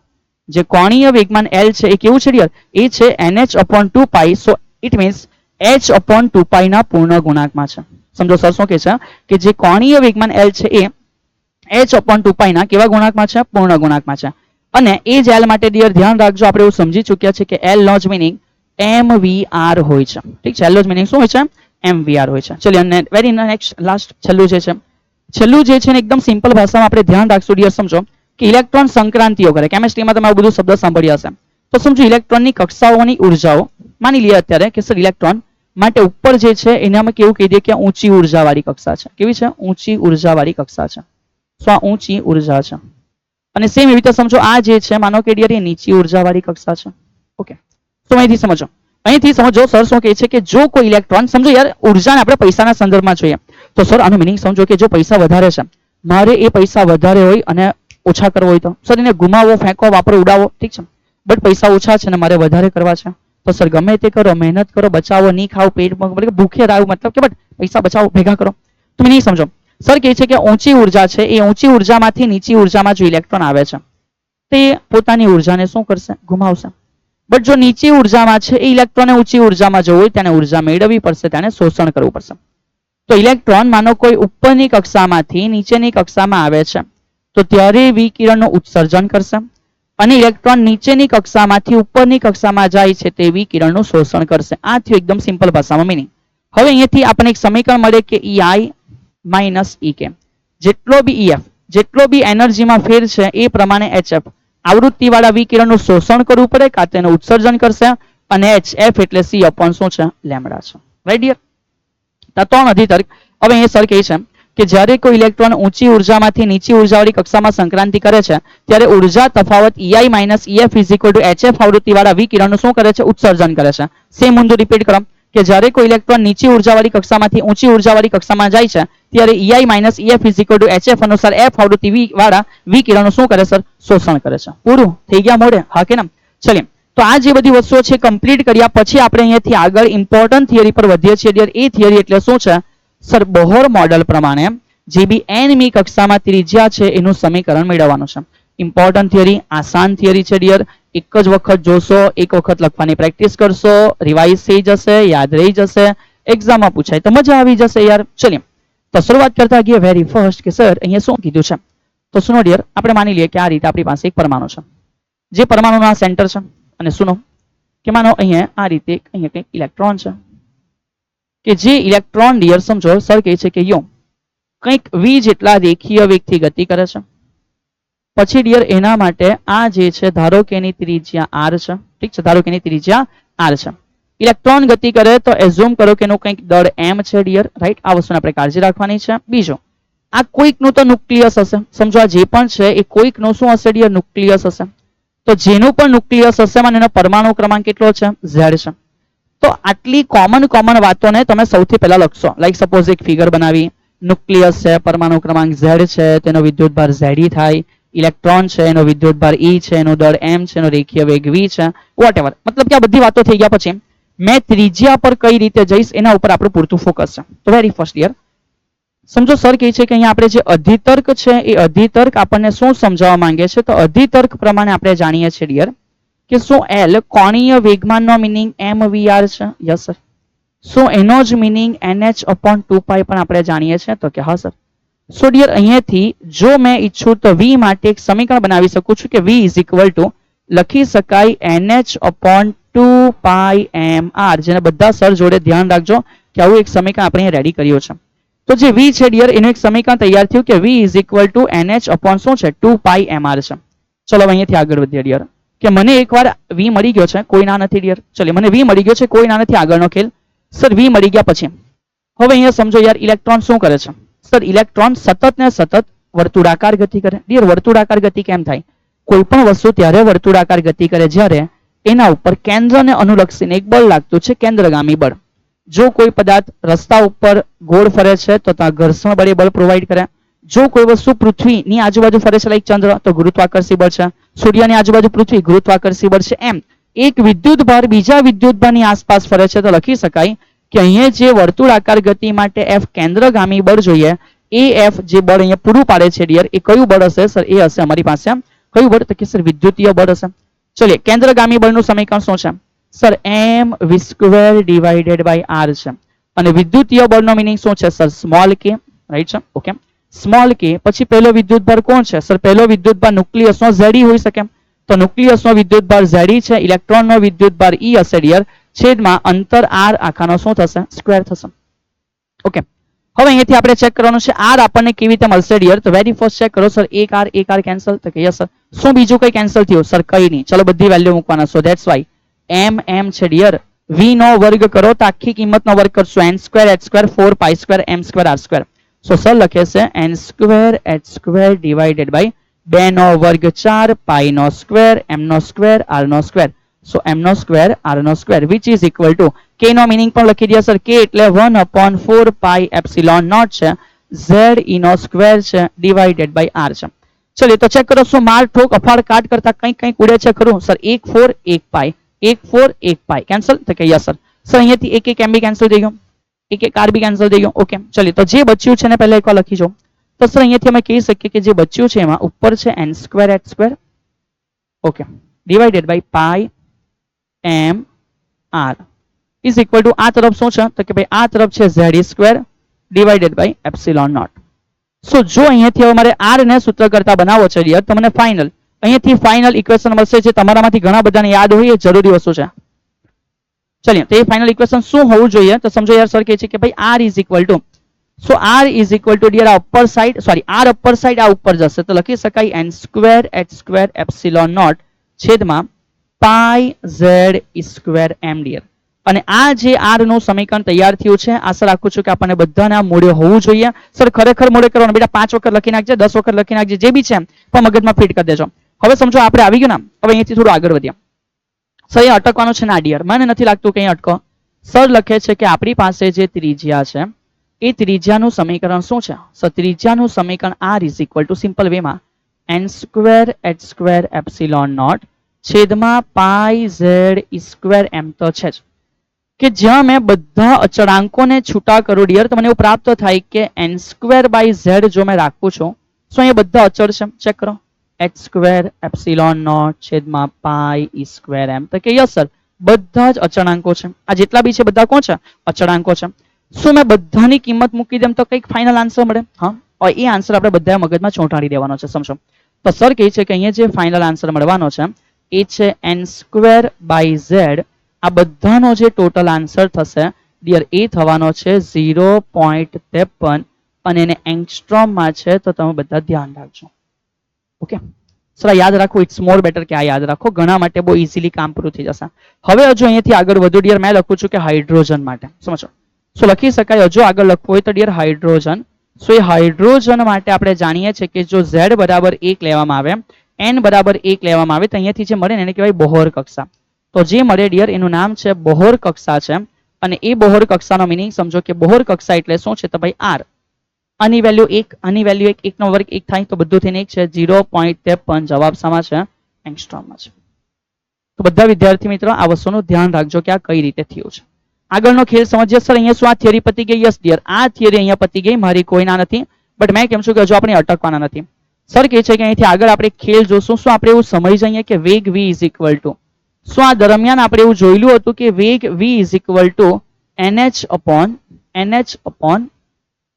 S1: જે કોણીય વેગમાન L છે એ કેવું છે ડિયર? એ છે NH/2π. So it means H/2π ના પૂર્ણ ગુણાંકમાં છે. સમજો સર શું કહે છે કે જે કોણીય વેગમાન L છે એ H/2π ના કેવા ગુણાંકમાં છે? પૂર્ણ ગુણાંકમાં છે. અને એ જ L માટે ડિયર ધ્યાન રાખજો, આપણે એવું સમજી ચૂક્યા છે કે L નો જ મીનિંગ mvr હોય છે. ઠીક છે, L નો જ મીનિંગ શું હોય છે? mvr હોય છે. ચલિए અને વેરી નેક્સ્ટ લાસ્ટ છેલ્લું જે છે ને એકદમ સિમ્પલ ભાષામાં આપણે ધ્યાન રાખશું ડિયર. સમજો કે ઇલેક્ટ્રોન સંક્રાંતિઓ કરે. કેમિસ્ટ્રીમાં તમે આ બધું શબ્દ સાંભળ્યા હશે. તો સમજો ઇલેક્ટ્રોનની કક્ષાઓની ઉર્જાઓ માની લઈએ અત્યારે કે સર ઇલેક્ટ્રોન માટે ઉપર જે છે એને અમે કેવું કહી દઈએ કે ઊંચી ઉર્જાવાળી કક્ષા છે. કેવી છે? ઊંચી ઉર્જાવાળી કક્ષા છે. સો આ ઊંચી ઉર્જા છે. અને સેમ એવી રીતે સમજો આ જે છે માનો કે ડિયર એ નીચી ઉર્જાવાળી કક્ષા છે. ઓકે, તો અહીંથી સમજો સર શું કહે છે કે જો કોઈ ઇલેક્ટ્રોન, સમજો યાર ઉર્જાને આપણે પૈસાના સંદર્ભમાં જોઈએ તો સર આનું મિનિંગ સમજો કે જો પૈસા વધારે છે, મારે એ પૈસા વધારે હોય અને ઓછા કરવા હોય તો સર એને ગુમાવો, ફેંકો, વાપરો, ઉડાવો, ઠીક છે. બટ પૈસા ઓછા છે ને મારે વધારે કરવા છે તો સર ગમે તે કરો, મહેનત કરો, બચાવો, નહીં ખાવ, પેટ ભૂખે રાવ, મતલબ કે બટ પૈસા બચાવો, ભેગા કરો. તમે નહીં સમજો. સર કહે છે કે ઊંચી ઉર્જા છે એ ઊંચી ઉર્જામાંથી નીચી ઉર્જામાં જો ઇલેક્ટ્રોન આવે છે તે પોતાની ઉર્જાને શું કરશે? ગુમાવશે. બટ જો નીચી ઉર્જામાં છે એ ઇલેક્ટ્રોનને ઊંચી ઉર્જામાં જવું હોય તેને ઉર્જા મેળવવી પડશે, તેને શોષણ કરવું પડશે. તો ઇલેક્ટ્રોન માનો કોઈ ઉપરની કક્ષામાંથી નીચેની કક્ષામાં આવે છે તો ત્યારે વિકિરણનું ઉત્સર્જન કરશે, અને ઇલેક્ટ્રોન નીચેની કક્ષામાંથી ઉપરની કક્ષામાં જાય છે તે વિકિરણનું શોષણ કરશે. આ થયું એકદમ સિમ્પલ ભાષામાં મીનિંગ. હવે અહીંયાથી આપણને એક સમીકરણ મળે કે EI - EK, જેટલો બી EF, જેટલો બી એનર્જીમાં ફેર છે એ પ્રમાણે HF આવૃત્તિવાળા વિકિરણનું શોષણ કરવું પડે કાં તેનું ઉત્સર્જન કરશે, અને HF એટલે C અપોન શું છે? લેમ્ડા છે. Right dear? આ 3 અધિતર્ક. હવે અહીંયા સર કહે છે કે જ્યારે કોઈ ઇલેક્ટ્રોન ઊંચી ઉર્જામાંથી નીચી ઉર્જાવાળી કક્ષામાં સંક્રાંતિ કરે છે ત્યારે ઉર્જા તફાવત EI - EF = HF આવૃત્તિવાળા વિકિરણનું શું કરે છે? ઉત્સર્જન કરે છે. સેમ ઊંધું રિપીટ કરો કે જ્યારે કોઈ ઇલેક્ટ્રોન નીચી ઉર્જાવાળી કક્ષામાંથી ઊંચી ઉર્જાવાળી કક્ષામાં જાય છે ત્યારે EI minus EF is equal two HF અનુસાર F આવૃત્તિ V વાળા V કિરણો શું કરે સર? શોષણ કરે છે. પૂરું થઈ ગયા મોડે? હા કે ના? ચલીએ, તો આ જે બધી વસ્તુઓ છે કમ્પ્લીટ કર્યા પછી આપણે અહીંયાથી આગળ ઇમ્પોર્ટન્ટ થિયરી પર વધીએ છીએ ડિયર. એ થિયરી એટલે શું છે સર? બોહર મોડેલ પ્રમાણે જે બી n મી કક્ષામાં ત્રિજ્યા છે એનું સમીકરણ મેળવવાનું છે. ઇમ્પોર્ટન્ટ થિયરી, આસાન થિયરી છે ડિયર. એક જ વખત જોશો, એક વખત લખવાની પ્રેક્ટિસ કરશો, રિવાઇઝ થઈ જશે, યાદ રહી જશે, એક્ઝામમાં પૂછાય તો મજા આવી જશે યાર. ચલીએ, તો શરૂઆત કરતા ગઈએ વેરી ફર્સ્ટ કે સર અહીંયા શું કીધું છે. તો સુનો ડિયર, આપણે માની લઈએ કે આ રીતે આપણી પાસે એક પરમાણુ છે, જે પરમાણુનો આ સેન્ટર છે. અને સુનો કે માનો અહીંયા આ રીતે અહીંયા કંઈક ઇલેક્ટ્રોન છે, કે જે ઇલેક્ટ્રોન ડિયર સમજો સર કહે છે કે યો કંઈક v જેટલા રેખીય વેગથી ગતિ કરે છે. પછી ડિયર એના માટે આ જે છે ધારો કે એની ત્રિજ્યા r છે. ઠીક છે, ધારો કે એની ત્રિજ્યા r છે. ઇલેક્ટ્રોન ગતિ કરે તો એઝ્યુમ કરો કે એનું કંઈક દળ m છે ડિયર. રાઈટ, આ વસ્તુને આપણે કાળજી રાખવાની છે. બીજો, આ કોઈકનું તો ન્યુક્લિયસ હશે. સમજો આ જે પણ છે એ કોઈકનું શું હશે ડિયર? ન્યુક્લિયસ હશે. તો જેનું પણ ન્યુક્લિયસ હશે મને એનો પરમાણુ ક્રમાંક કેટલો છે? z છે. તો આટલી કોમન વાતોને તમે સૌથી પહેલા લખશો. લાઈક સપોઝ એક ફિગર બનાવી, ન્યુક્લિયસ છે, પરમાણુ ક્રમાંક z છે, તેનો વિદ્યુતભાર Ze થાય, ઇલેક્ટ્રોન છે એનો વિદ્યુતભાર E છે, એનો દળ m છે, એનો રેખીય વેગ v છે, વોટએવર. મતલબ કે આ બધી વાતો થઈ ગયા પછી મેં ત્રિજ્યા પર કઈ રીતે જઈશ એના ઉપર આપણું પૂરતું ફોકસ છે. તો વેરી ફર્સ્ટ યર સમજો સર કહે છે કે અહીંયા આપણે જે અધિતર્ક છે એ અધિતર્ક આપણને શું સમજાવવા માંગે છે? તો અધિતર્ક પ્રમાણે આપણે જાણીએ છીએ ડિયર કે શું L કોણીય વેગમાનનો મીનિંગ mvr છે? Yes sir. શું એનો જ મીનિંગ nh/2π પણ આપણે જાણીએ છીએ? તો કે હા સર. સો ડિયર અહીંયાથી જો મેં ઈચ્છું તો v માટે એક સમીકરણ બનાવી શકું છું કે v ઇઝ ઇક્વલ ટુ લખી શકાય nh/2πmr, જેને બધા સર જોડે ધ્યાન રાખજો કે આવું એક સમીકરણ આપણે રેડી કર્યું છે. તો જે v છે ડિયર એનું એક સમીકરણ તૈયાર થયું કે v is equal to nh/ શું છે? 2πmr છે. ચલો અહીંયાથી આગળ વધીએ ડિયર કે મને એકવાર v મળી ગયો છે, કોઈ ના નથી ડિયર. ચલો મને v મળી ગયો છે, કોઈ ના નથી. આગળનો ખેલ સર v મળી ગયા પછી હવે અહીંયા સમજો યાર ઇલેક્ટ્રોન શું કરે છે? સર ઇલેક્ટ્રોન સતત ને સતત વર્તુળાકાર ગતિ કરે. ડિયર વર્તુળાકાર ગતિ કેમ થાય? કોઈ પણ વસ્તુ ત્યારે વર્તુળાકાર ગતિ કરે જ્યારે એના ઉપર કેન્દ્રને અનુલક્ષીને એક બળ લાગતું છે, કેન્દ્રગામી બળ. જો કોઈ પદાર્થ રસ્તા ઉપર ગોળ ફરે છે તો ત્યાં ઘર્ષણ બળે બળ પ્રોવાઈડ કરે. જો કોઈ વસ્તુ પૃથ્વીની આજુબાજુ ફરે છે લાઈક ચંદ્ર તો ગુરુત્વાકર્ષી બળ છે, સૂર્યની આજુબાજુ પૃથ્વી ગુરુત્વાકર્ષી બળ છે. એમ એક વિદ્યુતભાર બીજા વિદ્યુતભારની આસપાસ ફરે છે તો લખી શકાય કે અહીંયા જે વર્તુળાકાર ગતિ માટે F કેન્દ્રગામી બળ જોઈએ એ F જે બળ અહીંયા પૂરું પાડે છે ડિયર એ કયું બળ હશે સર? એ હશે અમારી પાસે કયું બળ? તો કે સર વિદ્યુતીય બળ હશે. ચલિए કેન્દ્રગામી બળનું સમીકરણ શું છે sir? mv² divided by r છે. અને વિદ્યુતીય બળનો મીનિંગ શું છે સર? Small k. રાઈટ છે, ઓકે. સ્મોલ k પછી પહેલો વિદ્યુતભાર કોણ છે સર? પહેલો વિદ્યુતભાર ન્યુક્લિયસનો Ze હોઈ શકે. તો ન્યુક્લિયસનો વિદ્યુતભાર Ze છે, ઇલેક્ટ્રોનનો વિદ્યુતભાર E હશે ડિયર, છેદમાં અંતર r આખાનો શું થશે? સ્ક્વેર થશે. ઓકે, હવે અહીંયાથી આપણે ચેક કરવાનું છે r આપણને કેવી રીતે મળશે ડિયર? તો વેરી ફર્સ્ટ ચેક કરો સર, એક r કેન્સલ. તો કે યસ સર. શું બીજું કઈ કેન્સલ થયું સર? કઈ નહીં. ચલો બધી વેલ્યુ મૂકવાના. સો ધેટ્સ વાય m છે ડિયર. v નો વર્ગ કરો તો આખી કિંમતનો વર્ગ કરશો n² h² 4π² m² r². સો સર લખે છે n² h² ડિવાઇડેડ બાય 2 નો વર્ગ 4 પાઈ નો સ્ક્વેર m નો સ્ક્વેર r નો સ્ક્વેર. સો m નો સ્ક્વેર r નો square which is equal to k નો મીનિંગ પણ લખી દે સર. k એટલે 1/4πε0 છે, z e નો સ્ક્વેર છે ડિવાઇડેડ બાય r છે. ચલો તો ચેક કરો શું માર ઠોક અફાળ કાટ કરતા કંઈક ઉડે છે ખરું સર? 1 4 1 પાઈ 1 4 1 પાઈ કેન્સલ. તો કે યસ સર. સર અહીંયાથી એક m બી કેન્સલ થઈ ગયો, એક r બી કેન્સલ થઈ ગયો. ઓકે, ચલો તો જે બચ્યું છે ને પહેલા એકવાર લખી જો. તો સર અહીંયાથી અમે કહી શકીએ કે જે બચ્યું છે એમાં ઉપર છે n² h², okay, divided by pi m r is equal to આ તરફ શું છે? તો કે ભાઈ આ તરફ છે z² ડિવાઇડેડ બાય ε0. સો જો અહીંયાથી હવે મારે r ને સૂત્ર કરતા બનાવો છે ડિયર તો મને ફાઇનલ અહીંયાથી ફાઇનલ ઇક્વેશન મળશે જે તમારામાંથી ઘણા બધાને યાદ હોય એ જરૂરી વસ્તુ છે. ચલિए તો એ ફાઇનલ ઇક્વેશન શું હોવું જોઈએ? તો સમજો યાર સર કહે છે કે ભાઈ r is equal to, so r is equal to dear આ upper side, sorry r upper side આ ઉપર જશે તો લખી શકાય n² h² ε0 છેદમાં પાઈ z² m ડિયર. અને આ જે r નું સમીકરણ તૈયાર થયું છે આશા રાખું છું કે આપણને બધાને આ મોડે હોવું જોઈએ. સર ખરેખર મોડે કરવાનું બેટા, 5 વખત લખી નાખજે, 10 વખત લખી નાખજે, જે બી છે પણ મગજમાં ફિટ કરી દેજો. હવે સમજો આપણે આવી ગયું ને, હવે અહીંયાથી થોડું આગળ વધ્યા. સર એ અટકવાનું છે ના ડિયર, મને નથી લાગતું કે અહીં અટકો. સર લખે છે કે આપણી પાસે જે ત્રિજ્યા છે એ ત્રિજ્યાનું સમીકરણ શું છે? સર ત્રિજ્યાનું સમીકરણ r is equal to simple વેમાં n square h square epsilon naught છેદમાં પાઈ ઝેડ સ્ક્વેર એમ તો છે જ, કે જ્યાં મેં બધા અચળાંકોને છૂટા કરું ડિયર તો મને એવું પ્રાપ્ત થાય કે n સ્ક્વેર બાય ઝેડ જો મેં રાખું છું તો અહીંયા બધા અચળ છે, ચેક કરો h સ્ક્વેર એપ્સિલોન નોટ છેદમાં પાઈ સ્ક્વેર એમ, તો કે યસ સર બધા જ અચળાંકો છે. આ જેટલા બી છે બધા કોણ છે? અચળાંકો છે. શું મેં બધાની કિંમત મૂકી દેમ તો કંઈક ફાઇનલ આન્સર મળે? હા, એ આન્સર આપણે બધા મગજમાં ચોંટાડી દેવાનો છે, સમજો. તો સર કહે છે કે અહીંયા જે ફાઇનલ આન્સર મળવાનો છે એ છે n સ્ક્વેર બાય ઝેડ. આ બધાનો જે ટોટલ આન્સર થશે ડિયર એ થવાનો છે 0.53 અને એને એંગસ્ટ્રોમમાં છે, તો તમે બધા ધ્યાન રાખજો. ઓકે સર યાદ રાખો, ઇટ્સ મોર બેટર કે આ યાદ રાખો, ઘણા માટે બહુ ઇઝીલી કામ પૂરું થઈ જશે. હવે હજુ અહીંયાથી આગળ વધુ ડિયર મેં લખું છું કે હાઇડ્રોજન માટે સમજો. સો લખી શકાય હજુ આગળ લખવું હોય તો ડિયર હાઇડ્રોજન. સો એ હાઇડ્રોજન માટે આપણે જાણીએ છીએ કે જો z બરાબર 1 લેવામાં આવે, n બરાબર 1 લેવામાં આવે તો અહીંયાથી જે મળે ને એને કહેવાય બોહર કક્ષા. તો જે મળે ડિયર એનું નામ છે બોહર કક્ષા છે. અને એ બોહર કક્ષાનો મિનિંગ સમજો કે બોહર કક્ષા એટલે શું છે તો ભાઈ r. આની વેલ્યુ 1, આની વેલ્યુ 1, 1 નો વર્ગ 1 થાય તો બધું થઈને 1 છે. 0.53 જવાબ શામાં છે? એંગસ્ટ્રોમમાં છે. તો બધા વિદ્યાર્થી મિત્રો આ વસ્તુનું ધ્યાન રાખજો કે આ કઈ રીતે થયું છે. આગળનો ખેલ સમજીએ. સર અહીંયા શું આ થિયરી પતી ગઈ? યસ ડિયર, આ થિયરી અહીંયા પતી ગઈ, મારી કોઈના નથી. બટ મેં કેમ છું કે હજુ આપણે અટકવાના નથી. સર કહે છે કે અહીંથી આગળ આપણે ખેલ જોશું. શું આપણે એવું સમજી જઈએ કે વેગ v ઇઝ ઇક્વલ ટુ, શું આ દરમિયાન આપણે એવું જોયેલું હતું કે વેગ v is equal to nh upon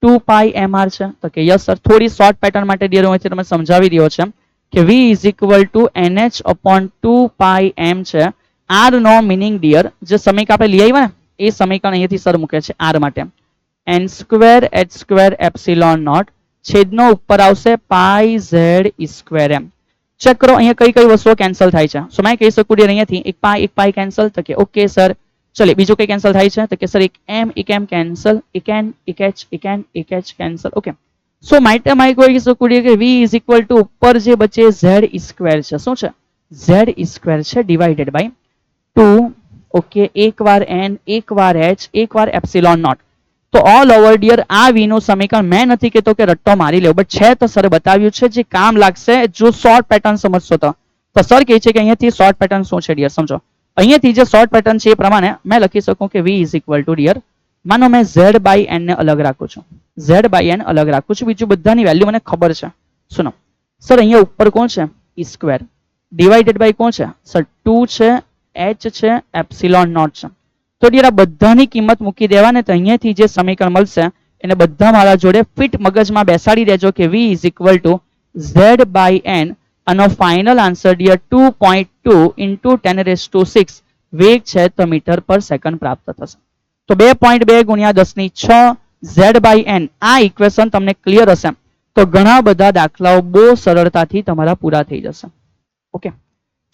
S1: 2 pi mr છે? તો કે યસ સર. થોડી શોર્ટ પેટર્ન માટે ડિયર હું તમને સમજાવી રહ્યો છે કે v is equal to nh upon 2 pi m છે. r નો મિનિંગ ડિયર જે સમીકરણ આપણે લઈ આવ્યા ને એ સમીકરણ અહીંયાથી સર મૂકે છે r માટે n square h square epsilon naught છેદનો ઉપર આવશે pi Z square m. Check કરો અહીંયા કઈ કઈ વસ્તુઓ કેન્સલ થાય છે. સો મેં કહી શકું ડિયર અહીંયાથી એક પાઈ કેન્સલ, તો કે ઓકે સર. ચલે બીજું કઈ કેન્સલ થાય છે તો કે સર એક m કેન્સલ, એક n, એક h, એક n, એક h કેન્સલ. ઓકે સો માટે મારે કોઈ શકું ડિયર કે v ઇઝ ઇક્વલ ટુ ઉપર જે બચે z સ્ક્વેર છે. શું છે? z સ્ક્વેર છે ડિવાઇડેડ બાય 2. ઓકે એક વાર n, એક વાર h, એક વાર એપ્સિલોન નોટ. તો ઓલ ઓવર ડિયર આ v નું સમીકરણ મેં નથી કહેતો કે રટ્ટો મારી લેવો, બટ છે તો સર બતાવ્યું છે જે કામ લાગશે જો શોર્ટ પેટર્ન સમજશો તો. સર કહે છે કે અહીંયાથી શોર્ટ પેટર્ન શું છે ડિયર સમજો. અહીંયાથી જે શોર્ટ પેટર્ન છે એ પ્રમાણે મેં લખી શકું કે v is equal to dear માનો મેં z બાય n ને અલગ રાખું છું, z બાય n અલગ રાખું છું, બીજું બધાની વેલ્યુ મને ખબર છે. સુનો સર અહીંયા ઉપર કોણ છે? સ્ક્વેર ડિવાઇડેડ બાય કોણ છે? સર 2 છે, h છે, એપ્સિલોન નોટ છે. તો ડિયર આ બધાની કિંમત મૂકી દેવાને તો અહીંયાથી જે સમીકરણ મળશે એને બધા મારા જોડે ફિટ મગજમાં બેસાડી દેજો કે v is equal to z by n. આનો ફાઇનલ આન્સર ડિયર 2.2 ઇન્ટુ 10⁶ વેગ છે તો મીટર પર સેકન્ડ પ્રાપ્ત થશે. તો 2.2 ગુણ્યા 10⁶ z બાય n. આ ઇક્વેશન તમને ક્લિયર હશે તો ઘણા બધા દાખલાઓ બહુ સરળતાથી તમારા પૂરા થઈ જશે. ઓકે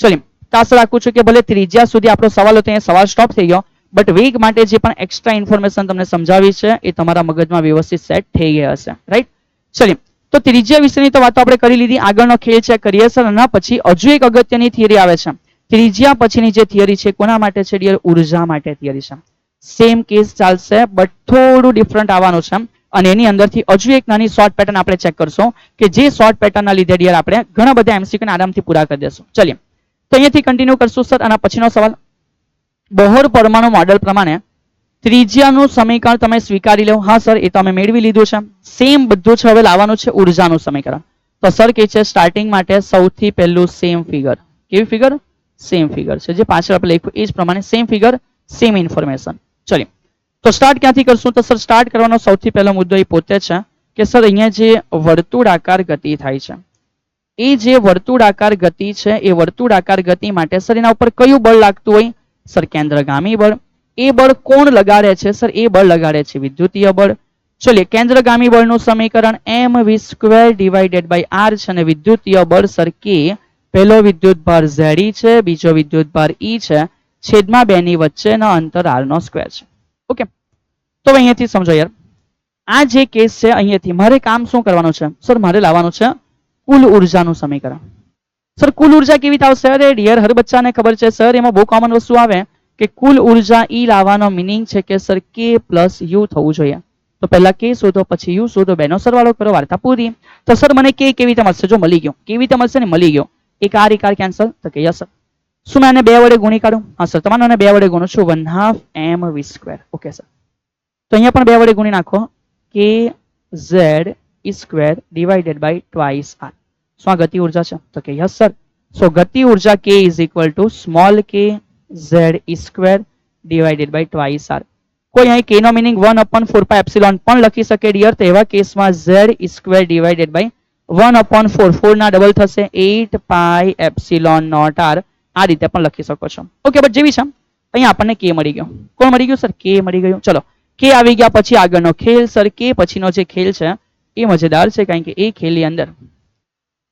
S1: ચલો આશા રાખું છું કે ભલે ત્રિજ્યા સુધી આપણો સવાલ હતો અહીંયા સવાલ સ્ટોપ થઈ ગયો, બટ વેગ માટે જે પણ એક્સ્ટ્રા ઇન્ફોર્મેશન તમને સમજાવી છે એ તમારા મગજમાં વ્યવસ્થિત સેટ થઈ ગયા હશે. રાઈટ ચલો તો ત્રિજ્યા વિશેની તો વાતો આપણે કરી લીધી. આગળનો ખેલ છે કરીએ સર. અને પછી હજુ એક અગત્યની થિયરી આવે છે. ત્રિજ્યા પછીની જે થિયરી છે કોના માટે છે ડિયર? ઉર્જા માટે થિયરી છે. સેમ કેસ ચાલશે બટ થોડું ડિફરન્ટ આવવાનું છે અને એની અંદરથી હજુ એક નાની શોર્ટ પેટર્ન આપણે ચેક કરશું કે જે શોર્ટ પેટર્નના લીધે ડિયર આપણે ઘણા બધા એમસીક્યુ ને આરામથી પૂરા કરી દેશું. ચલીએ તો અહીંયાથી કન્ટિન્યુ કરશું સર. આના પછીનો સવાલ બોહર પરમાણુ મોડેલ પ્રમાણે ત્રિજ્યાનું સમીકરણ તમે સ્વીકારી લો. હા સર એ તો અમે મેળવી લીધું છે. સેમ બધું છે, હવે લાવવાનું છે ઉર્જાનું સમીકરણ. તો સર કે છે સ્ટાર્ટિંગ માટે સૌથી પહેલું સેમ ફિગર. કેવી ફિગર? સેમ ફિગર છે જે પાછળ આપણે લખ્યું એ જ પ્રમાણે સેમ ફિગર સેમ ઇન્ફોર્મેશન. ચલો તો સ્ટાર્ટ ક્યાંથી કરશું? તો સર સ્ટાર્ટ કરવાનો સૌથી પહેલો મુદ્દો એ પોતે છે કે સર અહીંયા જે વર્તુળાકાર ગતિ થાય છે એ જે વર્તુળાકાર ગતિ છે એ વર્તુળાકાર ગતિ માટે સર એના ઉપર કયું બળ લાગતું હોય? સર કેન્દ્રગામી બળ. એ બળ કોણ લગાડે છે? સર એ બળ લગાડે છે વિદ્યુતીય બળ. ચલિए કેન્દ્રગામી બળનું સમીકરણ mv² ડિવાઇડેડ બાય r છે અને વિદ્યુતીય બળ સર કે પહેલો વિદ્યુતભાર z છે, બીજો વિદ્યુતભાર e છે, છેદમાં બેની વચ્ચેનો અંતર r નો સ્ક્વેર છે. ઓકે તો અહીંયાથી સમજો યાર આ જે કેસ છે અહીંયાથી મારે કામ શું કરવાનું છે? સર મારે લાવવાનું છે કુલ ઉર્જાનું સમીકરણ. સર કુલ ઉર્જા કેવી રીતે આવશે? અરે ડિયર હર બચ્ચાને ખબર છે સર એમાં બહુ કોમન વસ્તુ આવે કે કુલ ઉર્જા E લાવવાનો મીનિંગ છે કે સર K પ્લસ U થવું જોઈએ. તો પહેલા K શોધો પછી U શોધો, બેનો સરવાળો કરો, વાર્તા પૂરી. તો સર મને K કેવી રીતે મળશે? જો મળી ગયો. કેવી રીતે મળશે ને? મળી ગયો. એક આર કેન્સલ. તો કે યસ સર. શું મેં આને 2 વડે ગુણી કાઢું? હા સર, તમારે આને 2 વડે ગુણો છો 1/2 mv સ્ક્વેર. Okay sir. તો અહીંયા પણ 2 વડે ગુણી નાખો. kz square divided by twice r. શું આ ગતિ ઉર્જા છે? તો કે યસ સર. સો ગતિ ઉર્જા K is equal to small k z square divided by twice r. કોઈ અહીં k નો મીનિંગ 1/4 એપ્સિલોન પણ લખી શકે ડિયર. તો એવા કેસમાં z સ્ક્વેર ડિવાઇડેડ બાય 1/4 4 ના ડબલ થશે 8 પાઈ એપ્સિલોન નોટ r. આ રીતે પણ લખી શકો છો. ઓકે, બટ જેવી છે અહીંયા આપણને k મળી ગયો. કોણ મળી ગયું સર? k મળી ગયું. ચલો k આવી ગયા પછી આગળનો ખેલ. સર k પછીનો જે ખેલ છે એ મજેદાર છે, કારણ કે એ ખેલની અંદર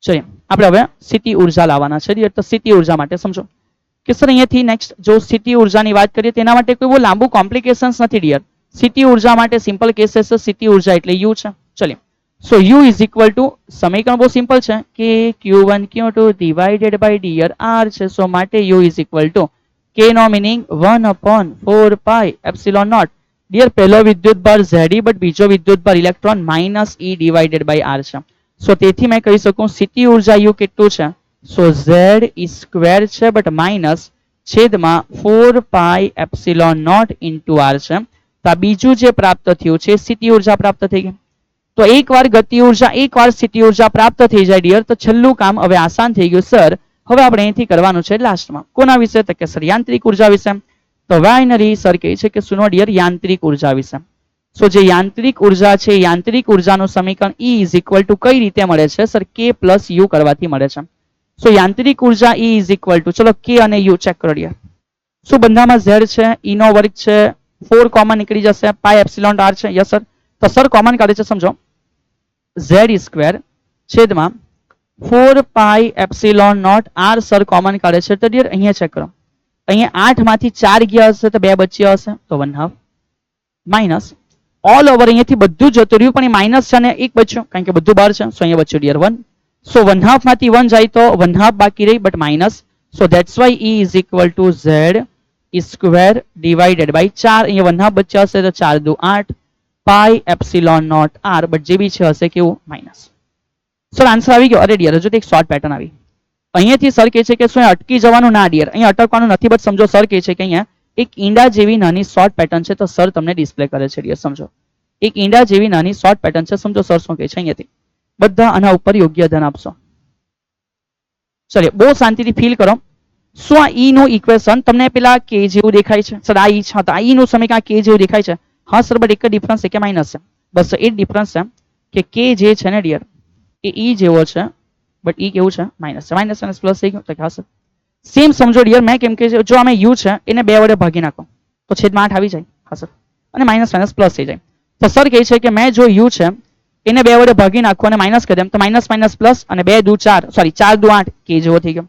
S1: ચલો આપણે હવે સ્થિતિ ઉર્જા લાવવાના છે. તો સ્થિતિ ઉર્જા માટે સમજો કે સર અહીંયાથી નેક્સ્ટ જો સ્થિતિ ઉર્જાની વાત કરીએ તેના માટે કોઈ બહુ લાંબુ કોમ્પ્લિકેશન્સ નથી ડિયર. સ્થિતિ ઉર્જા માટે સિમ્પલ કેસીસ છે. સ્થિતિ ઉર્જા એટલે u છે. ચલો સો u ઇઝ ઇક્વલ ટુ સમીકરણ બહુ સિમ્પલ છે કે q1 q2 divided by DR r છે. સો માટે u is equal to k નો meaning 1/4 pi epsilon naught. Dear પહેલો વિદ્યુતભાર Ze બટ બીજો વિદ્યુતભાર electron minus e divided by r છે. સો તેથી મેં કહી શકું સ્થિતિ ઉર્જા u કેટલું છે? સો z સ્ક્વેર છે બટ માઇનસ છેદમાં 4 pi epsilon naught into r છે. તો આ બીજું જે પ્રાપ્ત થયું છે સ્થિતિ ઉર્જા પ્રાપ્ત થઈ ગઈ. તો એકવાર ગતિ ઉર્જા એકવાર સ્થિતિ ઉર્જા પ્રાપ્ત થઈ જાય ડિયર તો છેલ્લું કામ હવે આસાન થઈ ગયું. સર હવે આપણે અહીંથી કરવાનું છે લાસ્ટમાં કોના વિશે? તો કે સર યાંત્રિક ઉર્જા વિશે. તો વાઇનરી સર કહે છે કે સુનો ડિયર યાંત્રિક ઉર્જા વિશે. સો જે યાંત્રિક ઉર્જા છે યાંત્રિક ઉર્જાનું સમીકરણ E ઇઝ ઇક્વલ ટુ કઈ રીતે મળે છે? સર K પ્લસ U કરવાથી મળે છે. સો યાંત્રિક ઉર્જા E ઇઝ ઇક્વલ ટુ ચલો K અને U ચેક કરો ડિયર. શું બંધામાં Z છે, E નો વર્ગ છે, 4 કોમન નીકળી જશે, પાઈ એપ્સિલોન r છે. Yes sir. તો સર કોમન કાઢે છે સમજો Z સ્ક્વેર છેદમાં 4 pi epsilon naught r sir common કાઢે છે. તો ડિયર અહીંયા ચેક કરો. અહીંયા 8 માંથી 4 ગયા હશે તો 2 બચ્યા હશે તો 1/2 માઇનસ ઓલ ઓવર અહીંયાથી બધું જતું રહ્યું પણ એ માઇનસ છે ને એક બચ્યું કારણ કે બધું બહાર છે. સો અહીંયા બચ્યું ડિયર 1. સો 1/2 માંથી 1 જાય તો 1/2 બાકી રહી but minus. So that's why E is equal to Z square divided by 4. અહીંયા 1/2 બચ્યા હશે તો 4 દુ 8 pi epsilon naught r but જે બી છે હશે કેવું માઇનસ. સર આન્સર આવી ગયો? અરે ડિયર હજુ તો એક શોર્ટ પેટર્ન આવી. અહીંયાથી સર કહે છે કે શું અટકી જવાનું? ના ડિયર, અહીંયા અટકવાનું નથી. બટ સમજો સર કહે છે કે અહીંયા એક ઈંડા જેવી નાની શોર્ટ પેટર્ન છે તો સર તમને ડિસ્પ્લે કરે છે ડિયર. સમજો એક ઈંડા જેવી નાની શોર્ટ પેટર્ન છે. સમજો સર શું કહે છે અહીંયાથી બધા આના ઉપર યોગ્ય ધ્યાન આપશો. ચલો બહુ શાંતિથી ફીલ કરો. શું આ E નું ઇક્વેશન તમને પેલા K જેવું દેખાય છે? સર આ E છે તો આ E નું સમીકરણ K જેવું દેખાય છે. હા સર બટ એક જ ડિફરન્સ છે કે માઇનસ છે. બસ એ જ ડિફરન્સ છે કે K જે છે ને ડિયર એ E જેવો છે બટ E કેવું છે? માઇનસ છે. માઇનસ માઇનસ પ્લસ થઈ ગયું તો હા સર સેમ સમજો ડિયર. મેં કેમ કે જો આમે U છે એને 2 વડે ભાગી નાખો તો છેદમાં 8 આવી જાય. હા સર. અને માઇનસ માઇનસ પ્લસ થઈ જાય. તો સર કહે છે કે મેં જો U છે એને 2 વડે ભાગી નાખો અને માઇનસ કરી દેમ તો માઇનસ માઇનસ પ્લસ અને 2 દુ 4 સોરી 4 દુ 8 K જેવો થઈ ગયો.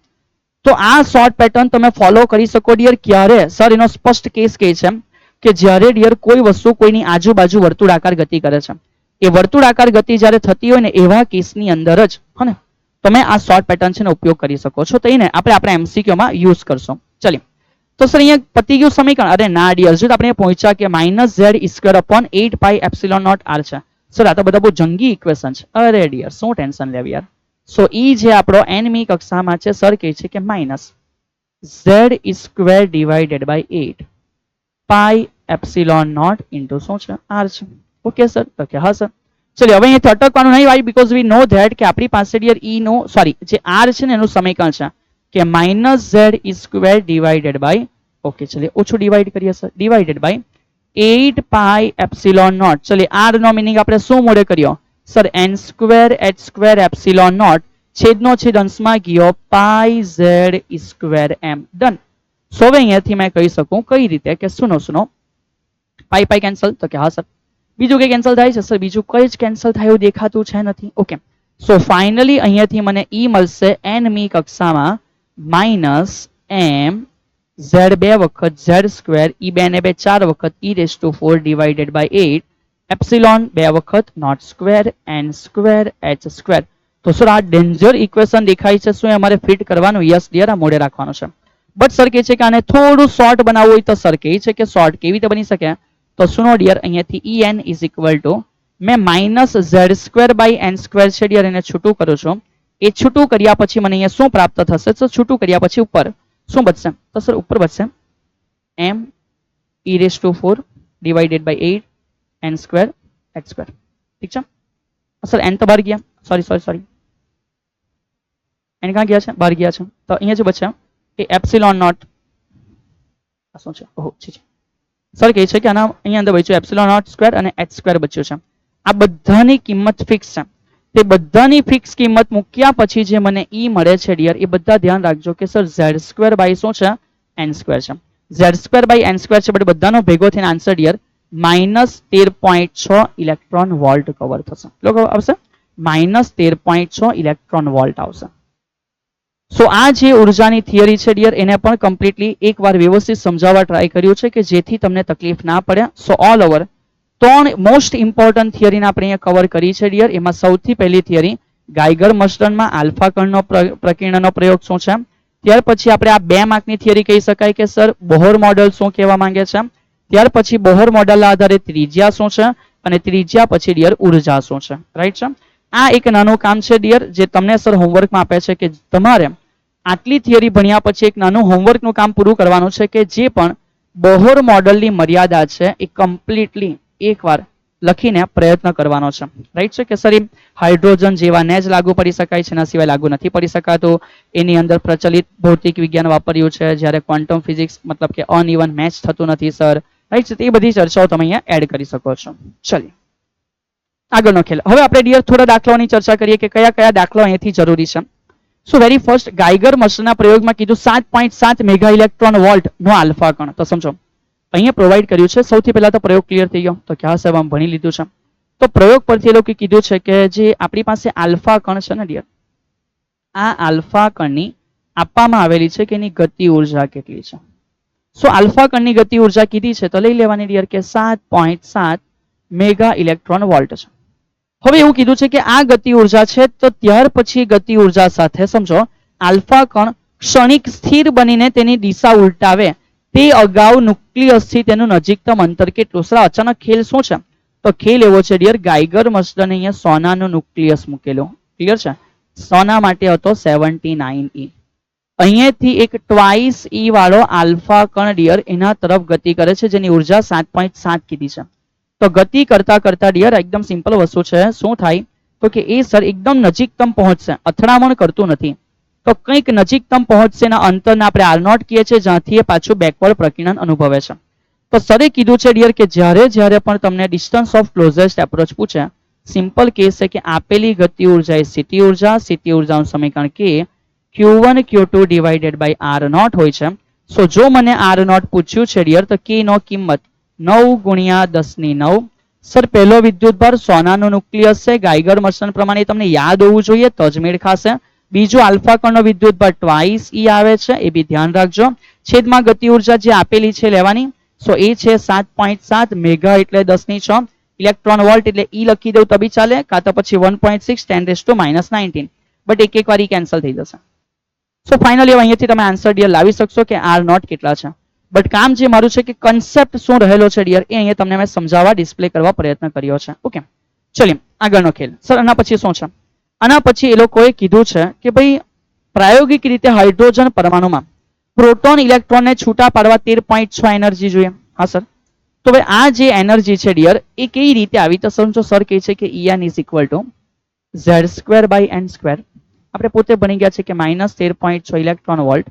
S1: તો આ શોર્ટ પેટર્ન તમે ફોલો કરી શકો ડિયર. ક્યારે? સર એનો સ્પષ્ટ કેસ કહે છે કે જ્યારે ડિયર કોઈ વસ્તુ કોઈની આજુબાજુ વર્તુળાકાર ગતિ કરે છે. એ વર્તુળાકાર ગતિ જ્યારે થતી હોય ને એવા કેસની અંદર જ હને તમે આ શોર્ટ પેટર્ન છે ને ઉપયોગ કરી શકો છો. તો એને આપણે આપણા MCQ માં યુઝ કરશો. ચલિए તો સર અહીંયા પતી ગયું સમીકરણ? અરે ના ડિયર, જો આપણે પહોંચ્યા કે minus Z square upon 8 pi epsilon naught r છે. સર આ તો બધા બહુ જંગી ઇક્વેશન છે. અરે ડિયર શું ટેન્શન લેવી યાર. સો E જે આપણો nમી કક્ષામાં છે સર કહે છે કે minus Z square divided by 8 pi epsilon naught into શું છે? r છે. Okay sir. તો કે હા સર. ચલો હવે અહીંયાથી અટકવાનું નહીં ભાઈ બીકોઝ વી નો ધેટ કે આપણી પાસે ડિયર E નો સોરી જે r છે ને એનું સમીકરણ છે કે minus Z square divided by okay ચલો ઓછું ડિવાઈડ કરીએ sir divided by 8 pi epsilon naught. ચલો r નો મીનિંગ આપણે શું મોડે કર્યો sir? n square h square epsilon naught છેદનો છેદ અંશમાં ગયો pi Z square m. Done. So હવે અહીંયાથી મેં કહી શકું કઈ રીતે કે સુનો પાઈ પાઈ કેન્સલ તો કે હા સર. બીજું કઈ કેન્સલ થાય છે સર? બીજું કઈ જ કેન્સલ થાય એવું દેખાતું છે નથી. ઓકે સો ફાઇનલી અહીંયાથી મને E મળશે nમી કક્ષામાં માઇનસ m z 2 વખત z સ્ક્વેર E 2 ને 2 4 વખત e⁴ ડિવાઇડેડ બાય 8 એપ્સિલોન 2 વખત naught square n square h square. તો સર આ ડેન્જર ઇક્વેશન દેખાય છે. શું અમારે ફિટ કરવાનું? યસ ડિયર આ મોડે રાખવાનું છે. બટ સર કહે છે કે આને થોડું શોર્ટ બનાવવું હોય તો સર કહે છે કે શોર્ટ કેવી રીતે બની શકે? તો સુનો ડિયર, અહીંયાથી En ઇઝ ઇક્વલ ટુ મેં minus Z square by N square છે ડિયર, એને છૂટું કરું છું. એ છૂટું કર્યા પછી મને અહીંયા શું પ્રાપ્ત થશે? તો છૂટું કર્યા પછી ઉપર શું બચશે? તો સર ઉપર બચશે m e raised to 4 divided by 8 n square x square. ઠીક છે સર? n તો બહાર ગયા, સોરી n ક્યાં ગયા છે? બહાર ગયા છે. તો અહીંયા જે બચે એ એપ્સિલોન નોટ શું છે? ઓહો છે સર કહે છે કે આના અહીંયા અંદર બચ્યું એપ્સિલોન નોટ સ્ક્વેર અને x સ્ક્વેર બચ્યું છે. આ બધાની કિંમત ફિક્સ છે. તે બધાની ફિક્સ કિંમત મૂક્યા પછી જે મને e મળે છે ડિયર, એ બધા ધ્યાન રાખજો કે સર z સ્ક્વેર બાય શું છે? n સ્ક્વેર છે. z square by n square છે, બટ બધાનો ભેગો થઈને આન્સર ડિયર -13.6 ઇલેક્ટ્રોન વોલ્ટ કવર થશે. કેટલો આવશે? -13.6 ઇલેક્ટ્રોન વોલ્ટ આવશે. સો આ જે ઉર્જાની થિયરી છે ડિયર, એને પણ કમ્પ્લીટલી એકવાર વ્યવસ્થિત સમજાવવા ટ્રાય કર્યું છે કે જેથી તમને તકલીફ ના પડે. So all over 3 most important થિયરીને આપણે અહીંયા કવર કરી છે ડિયર. એમાં સૌથી પહેલી થિયરી ગાઈગર મસ્ટનમાં આલ્ફા કણનો પ્રકીર્ણનનો પ્રયોગ શું છે. ત્યાર પછી આપણે આ 2 માર્કની થિયરી કહી શકાય કે સર બોહર મોડેલ શું કહેવા માંગે છે. ત્યાર પછી બોહર મોડેલના આધારે ત્રિજ્યા શું છે અને ત્રિજ્યા પછી ડિયર ઉર્જા શું છે. રાઈટ છે? આ એક નાનું કામ છે ડિયર જે તમને સર હોમવર્કમાં આપે છે કે તમારે આટલી થિયરી ભણ્યા પછી એક નાનું હોમવર્કનું કામ પૂરું કરવાનું છે કે જે પણ બોહર મોડેલની મર્યાદા છે એ કમ્પ્લીટલી એકવાર લખીને પ્રયત્ન કરવાનો છે. રાઈટ છે કે સર એ હાઇડ્રોજન જેવાને જ લાગુ પડી શકાય છે, એના સિવાય લાગુ નથી પડી શકાતું. એની અંદર પ્રચલિત ભૌતિક વિજ્ઞાન વાપર્યું છે, જ્યારે ક્વોન્ટમ ફિઝિક્સ મતલબ કે અનઇવન મેચ થતું નથી સર. રાઈટ છે? એ બધી ચર્ચાઓ તમે અહીંયા એડ કરી શકો છો. ચલિએ આગળનો ખેલ. હવે આપણે ડિયર થોડા દાખલાઓની ચર્ચા કરીએ કે કયા કયા દાખલાઓ અહીંથી જરૂરી છે. સો વેરી ફર્સ્ટ ગાઈગર મસ્ટરના પ્રયોગમાં કીધું 7.7 મેગા ઇલેક્ટ્રોન વોલ્ટ નો આલ્ફા કણ. તો સમજો અહીંયા પ્રોવાઈડ કર્યું છે. સૌથી પહેલા તો પ્રયોગ ક્લિયર થઈ ગયો. તો ક્યાં સાહેબ આમ ભણી લીધું છે. તો પ્રયોગ પરથી એ લોકો કીધું છે કે જે આપણી પાસે આલ્ફા કણ છે ને ડિયર, આ આલ્ફા કણની આપવામાં આવેલી છે કે એની ગતિ ઉર્જા કેટલી છે. સો આલ્ફા કણની ગતિ ઉર્જા કીધી છે તો લઈ લેવાની ડિયર કે 7.7 મેગા ઇલેક્ટ્રોન વોલ્ટ છે. હવે એવું કીધું છે કે આ ગતિ ઉર્જા છે, તો ત્યાર પછી ગતિ ઉર્જા સાથે સમજો આલ્ફા કણ ક્ષણિક સ્થિર બનીને તેની દિશા ઉલટાવે તે અગાઉ ન્યુક્લિયસથી તેનું નજીકતમ અંતર કેટલું. સર અચાનક ખેલ શું છે? તો ખેલ એવો છે ડિયર, ગાઈગર મસ્ટરને અહીંયા સોનાનું ન્યુક્લિયસ મૂકેલું. ક્લિયર છે? સોના માટે હતો 79e. અહીંયાથી એક ટ્વાઇસ e વાળો આલ્ફા કણ ડિયર એના તરફ ગતિ કરે છે જેની ઉર્જા 7.7 કીધી છે. તો ગતિ કરતા કરતા ડિયર એકદમ સિમ્પલ વસ્તુ છે. શું થાય તો કે એ સર એકદમ નજીકતમ પહોંચશે, અથડામણ કરતું નથી. તો કંઈક નજીકતમ પહોંચશે એના અંતરને આપણે આર નોટ કહીએ છીએ, જ્યાંથી એ પાછું બેકવર્ડ પ્રકીર્ણન અનુભવે છે. તો સરે કીધું છે ડિયર કે જ્યારે પણ તમને ડિસ્ટન્સ ઓફ ક્લોઝેસ્ટ એપ્રોચ પૂછે, સિમ્પલ કેસ છે કે આપેલી ગતિ ઉર્જા એ સ્થિતિ ઉર્જાનું સમીકરણ કે Q1 Q2 divided by are not હોય છે. સો જો મને આર નોટ પૂછ્યું છે ડિયર તો કે નો કિંમત 9 ગુણ્યા 10⁹. સર પહેલો વિદ્યુતભાર સોનાનું ન્યુક્લિયસ છે, ગાઈગર મસ્ટન પ્રમાણે તમને યાદ હોવું જોઈએ તો જ મેળ ખાશે. બીજો આલ્ફા કણનો વિદ્યુતભાર ટ્વાઇસ e આવે છે, એ બી ધ્યાન રાખજો. છેદમાં ગતિ ઉર્જા જે આપેલી છે લેવાની. સો એ છે 7.7 મેગા એટલે 10⁶. ઇલેક્ટ્રોન વોલ્ટ એટલે e લખી દઉં તો બી ચાલે, કાં તો પછી 1.6 10 - 19. બટ એક વાર કેન્સલ થઈ જશે. સો ફાઇનલી અહીંયાથી તમે આન્સર ડિયર લાવી શકશો કે આર નોટ કેટલા છે. બટ કામ જે મારું છે કે કન્સેપ્ટ શું રહેલો છે ડિયર એ અહીંયા તમને મેં સમજાવવા ડિસ્પ્લે કરવા પ્રયત્ન કર્યો છે. ઓકે ચલીએ આગળનો ખેલ. સર આના પછી શું છે? આના પછી એ લોકોએ કીધું છે કે ભાઈ પ્રાયોગિક રીતે હાઇડ્રોજન પરમાણુમાં પ્રોટોન ઇલેક્ટ્રોનને છૂટા પાડવા 13.6 એનર્જી જોઈએ. હા સર. તો ભાઈ આ જે એનર્જી છે ડિયર એ કઈ રીતે આવી? તો સમજો સર કહે છે કે En is equal to Z² by n square. આપણે પોતે ભણી ગયા છે કે -13.6 ઇલેક્ટ્રોન વોલ્ટ.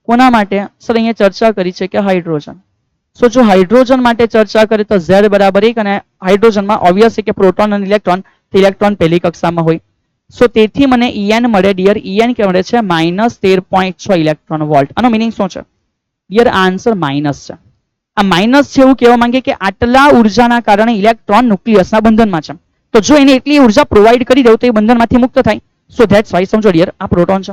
S1: કોના માટે? સર અહીંયા ચર્ચા કરી છે કે હાઇડ્રોજન. સો જો હાઇડ્રોજન માટે ચર્ચા કરીએ તો Z બરાબર 1 અને હાઇડ્રોજનમાં ઓબ્વિયસ છે કે પ્રોટોન અને ઇલેક્ટ્રોન પહેલી કક્ષામાં હોય. સો તેથી મને En મળે ડિયર, En કે મળે છે -13.6 ઇલેક્ટ્રોન વોલ્ટ. આનો મિનિંગ શું છે ડિયર? આન્સર માઇનસ છે. આ માઇનસ છે એવું કહેવા માંગે કે આટલા ઉર્જાના કારણે ઇલેક્ટ્રોન ન્યુક્લિયસના બંધનમાં છે. તો જો એને એટલી ઉર્જા પ્રોવાઈડ કરી દઉં તો એ બંધનમાંથી મુક્ત થાય. સો ધેટ્સ વાય સમજો ડિયર આ પ્રોટોન છે,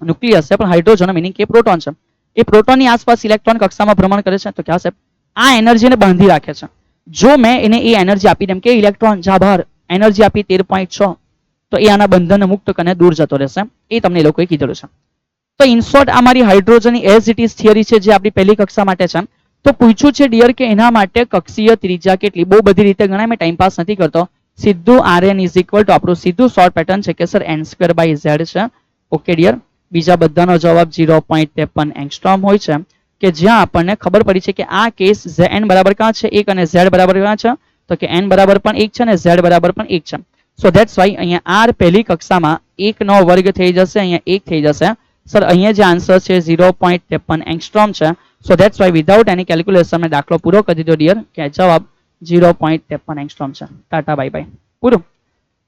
S1: ન્યુક્લિયસ છે, પણ હાઇડ્રોજન મિનિંગ કે પ્રોટોન છે. એ પ્રોટોનની આસપાસ ઇલેક્ટ્રોન કક્ષામાં ભ્રમણ કરે છે. તો ક્યાં સાહેબ આ એનર્જીને બાંધી રાખે છે. જો મેં એને એ એનર્જી આપી દેમ કે ઇલેક્ટ્રોન જા બહાર એનર્જી આપી 13.6, તો એ આના બંધનને મુક્ત કરીને દૂર જતો રહેશે. એ તમને એ લોકોએ કીધેલું છે. તો ઇન શોર્ટ આ મારી હાઇડ્રોજનની એઝ ઇટ ઇઝ થિયરી છે જે આપણી પહેલી કક્ષા માટે છે. તો પૂછ્યું છે ડિયર કે એના માટે કક્ષીય ત્રિજ્યા કેટલી. બહુ બધી રીતે ગણાય, મેં ટાઈમ પાસ નથી કરતો. સીધું Rn ઇઝ ઇક્વલ ટુ આપણું સીધું શોર્ટ પેટર્ન છે કે સર n² / z છે. ઓકે ડિયર, બીજા બધાનો જવાબ 0.53 એંગસ્ટ્રોમ હોય છે, કે જ્યાં આપણને ખબર પડી છે કે આ કેસ n બરાબર ક્યાં છે 1 અને z બરાબર ક્યાં છે, તો કે n બરાબર પણ 1 છે અને z બરાબર પણ 1 છે. સો ધેટ્સ વાય અહીંયા r પહેલી કક્ષામાં 1 નો વર્ગ થઈ જશે, અહીંયા 1 થઈ જશે. સર અહીંયા જે આન્સર છે 0.53 એંગસ્ટ્રોમ છે. So that's Y without any calculation મેં દાખલો પૂરો કરી દીધો ડિયર, કે જવાબ 0.53 એંગસ્ટ્રોમ છે. ટાટા બાય બાય, પૂરું.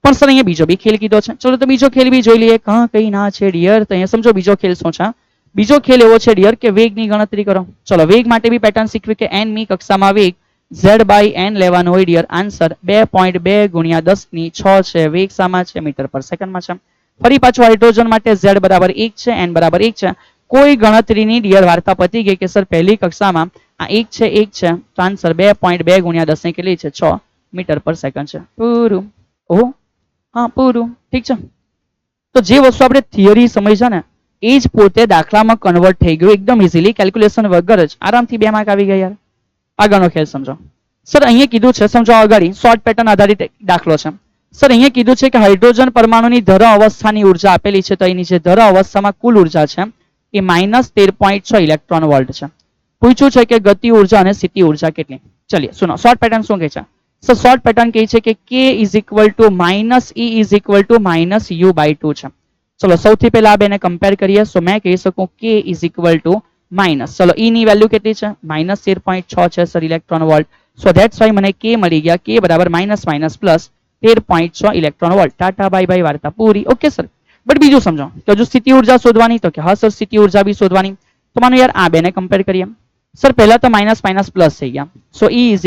S1: પણ સર અહીંયા બીજો બી ખેલ કીધો છે. ચલો તો બીજો ખેલ બી જોઈ લઈએ. કાં કઈ ના છે ડિયર, તો અહીંયા સમજો બીજો ખેલ શું છે. બીજો ખેલ એવો છે ડિયર કે વેગની ગણતરી કરો. ચલો વેગ માટે બી પેટર્ન શીખવી કે n મી કક્ષામાં વેગ z/n લેવાનો હોય ડિયર. આન્સર 2.2 × 10⁶ છે. વેગ શામાં છે? મીટર પર સેકન્ડમાં છે. ફરી પાછું હાઇડ્રોજન માટે z બરાબર 1 છે, n બરાબર 1 છે. કોઈ ગણતરીની ડિયર વાર્તા પતી ગઈ કે સર પહેલી કક્ષામાં આ 1 છે 1 છે, તો આન્સર 2.2 × 10 ની કેટલી છે? 6 મીટર પર સેકન્ડ છે. પૂરું. ઓહો હા પૂરું, ઠીક છે. તો જે વસ્તુ આપણે થિયરી સમજ્યા ને એ જ પોતે દાખલામાં કન્વર્ટ થઈ ગયું એકદમ ઇઝીલી, કેલ્ક્યુલેશન વગર જ આરામથી 2 માર્ક આવી ગયા યાર. આગળનો ખેલ સમજો. સર અહીંયા કીધું છે, સમજો આગળ શોર્ટ પેટર્ન આધારિત દાખલો છે. સર અહીંયા કીધું છે કે હાઇડ્રોજન પરમાણુની ધર અવસ્થાની ઉર્જા આપેલી છે, તો એની જે ધર અવસ્થામાં કુલ ઉર્જા છે એ -13.6 ઇલેક્ટ્રોન વોલ્ટ છે. પૂછ્યું છે કે ગતિ ઉર્જા અને સ્થિતિ ઉર્જા કેટલી. ચલિए સુનો, શોર્ટ પેટર્ન શું કહે છે. સર શોર્ટ પેટર્ન કહે છે કે k = -E = -u/2 છે. ચલો સૌથી પહેલા આ બેને કમ્પેર કરીએ. સો મેં કહી શકું k = ચલો e ની વેલ્યુ કેટલી છે? -13.6 છે sir electron volt. So that's Y મને k મળી ગયા, k બરાબર -13.6 electron volt. Tata bye bye, વાર્તા પૂરી. Okay sir. બટ બીજું સમજો કે હજુ સ્થિતિ ઉર્જા શોધવાની, તો કે હા સર સ્થિતિ ઉર્જા બી શોધવાની. તો માનો યાર આ બેને કમ્પેર કરીએ. સર પહેલા તો માઇનસ પ્લસ થઈ ગયા. સો e =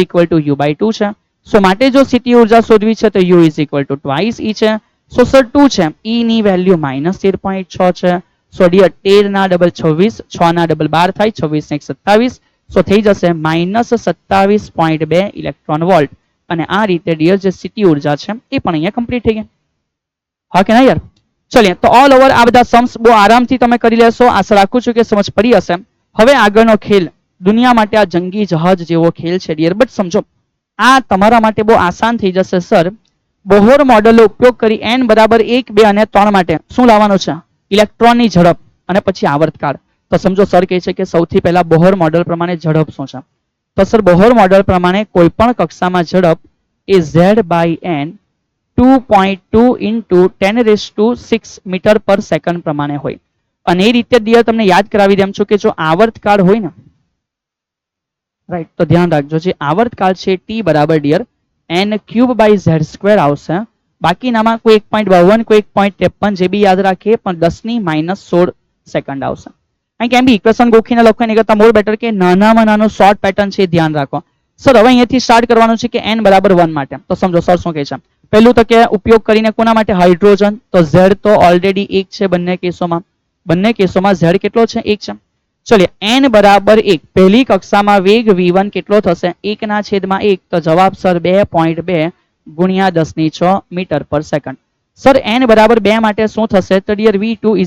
S1: u/2 છે. સો માટે જો સ્થિતિ ઉર્જા શોધવી છે તો u = twice e છે. સો સર 2 છે, e ની વેલ્યુ -13.6 છે. સો ડિયર 13 ના ડબલ 26, 6 ના ડબલ 12 થાય, 26 ને 27. સો થઈ જશે -27.2 ઇલેક્ટ્રોન વોલ્ટ. અને આ રીતે ડિયર જે સ્થિતિ ઉર્જા છે એ પણ અહીંયા કમ્પ્લીટ થઈ ગઈ. હા કે ના યાર? ચલિए તો ઓલ ઓવર આ બધા સમ્સ બહુ આરામથી તમે કરી લેશો. આશા રાખું છું કે સમજ પડી હશે. હવે આગળનો ખેલ દુનિયા માટે આ જંગી જહાજ જેવો ખેલ છે ડિયર. બટ સમજો આ તમારા માટે બહુ આસાન થઈ જશે. સર બોહર મોડેલનો ઉપયોગ કરી n બરાબર 1, 2 અને 3 માટે શું લાવવાનું છે? ઇલેક્ટ્રોનની ઝડપ અને પછી આવર્તકાળ. તો સમજો સર કહે છે કે સૌથી પહેલા બોહર મોડેલ પ્રમાણે ઝડપ શું છે? તો સર બોહર મોડેલ પ્રમાણે કોઈ પણ કક્ષામાં ઝડપ એ z/n 2.2 × 10⁶ મીટર પર સેકન્ડ પ્રમાણે હોય. અને એ રીતે ડિયર તમને યાદ કરાવી દેમ છું કે જો આવર્તકાળ હોય ને, રાઈટ, તો ધ્યાન રાખજો જે આવર્તકાળ છે t બરાબર ડિયર n³/z² આવશે. બાકીનામાં કોઈ 1.52 કોઈ 1.53 જે બી યાદ રાખીએ, પણ 10⁻16 સેકન્ડ આવશે. અહીં કેમ બી ઇક્વેશન ગોખીને લખો એની કરતા મોર બેટર કે નાનામાં નાનો શોર્ટ પેટર્ન છે ધ્યાન રાખો. સર હવે અહીંયાથી સ્ટાર્ટ કરવાનું છે કે n બરાબર 1 માટે. તો સમજો સર શું કહે છે. પહેલું તો કે ઉપયોગ કરીને કોના માટે? હાઇડ્રોજન. તો z તો ઓલરેડી 1 છે બંને કેસોમાં. બંને કેસોમાં z કેટલો છે? 1 છે. ચલિए n બરાબર 1. પહેલી કક્ષામાં વેગ v1 કેટલો થશે? 1/1. તો જવાબ સર 2.2 × 10⁶ મીટર પર સેકન્ડ. સર n બરાબર 2 માટે શું થશે? તો ડિયર v2 =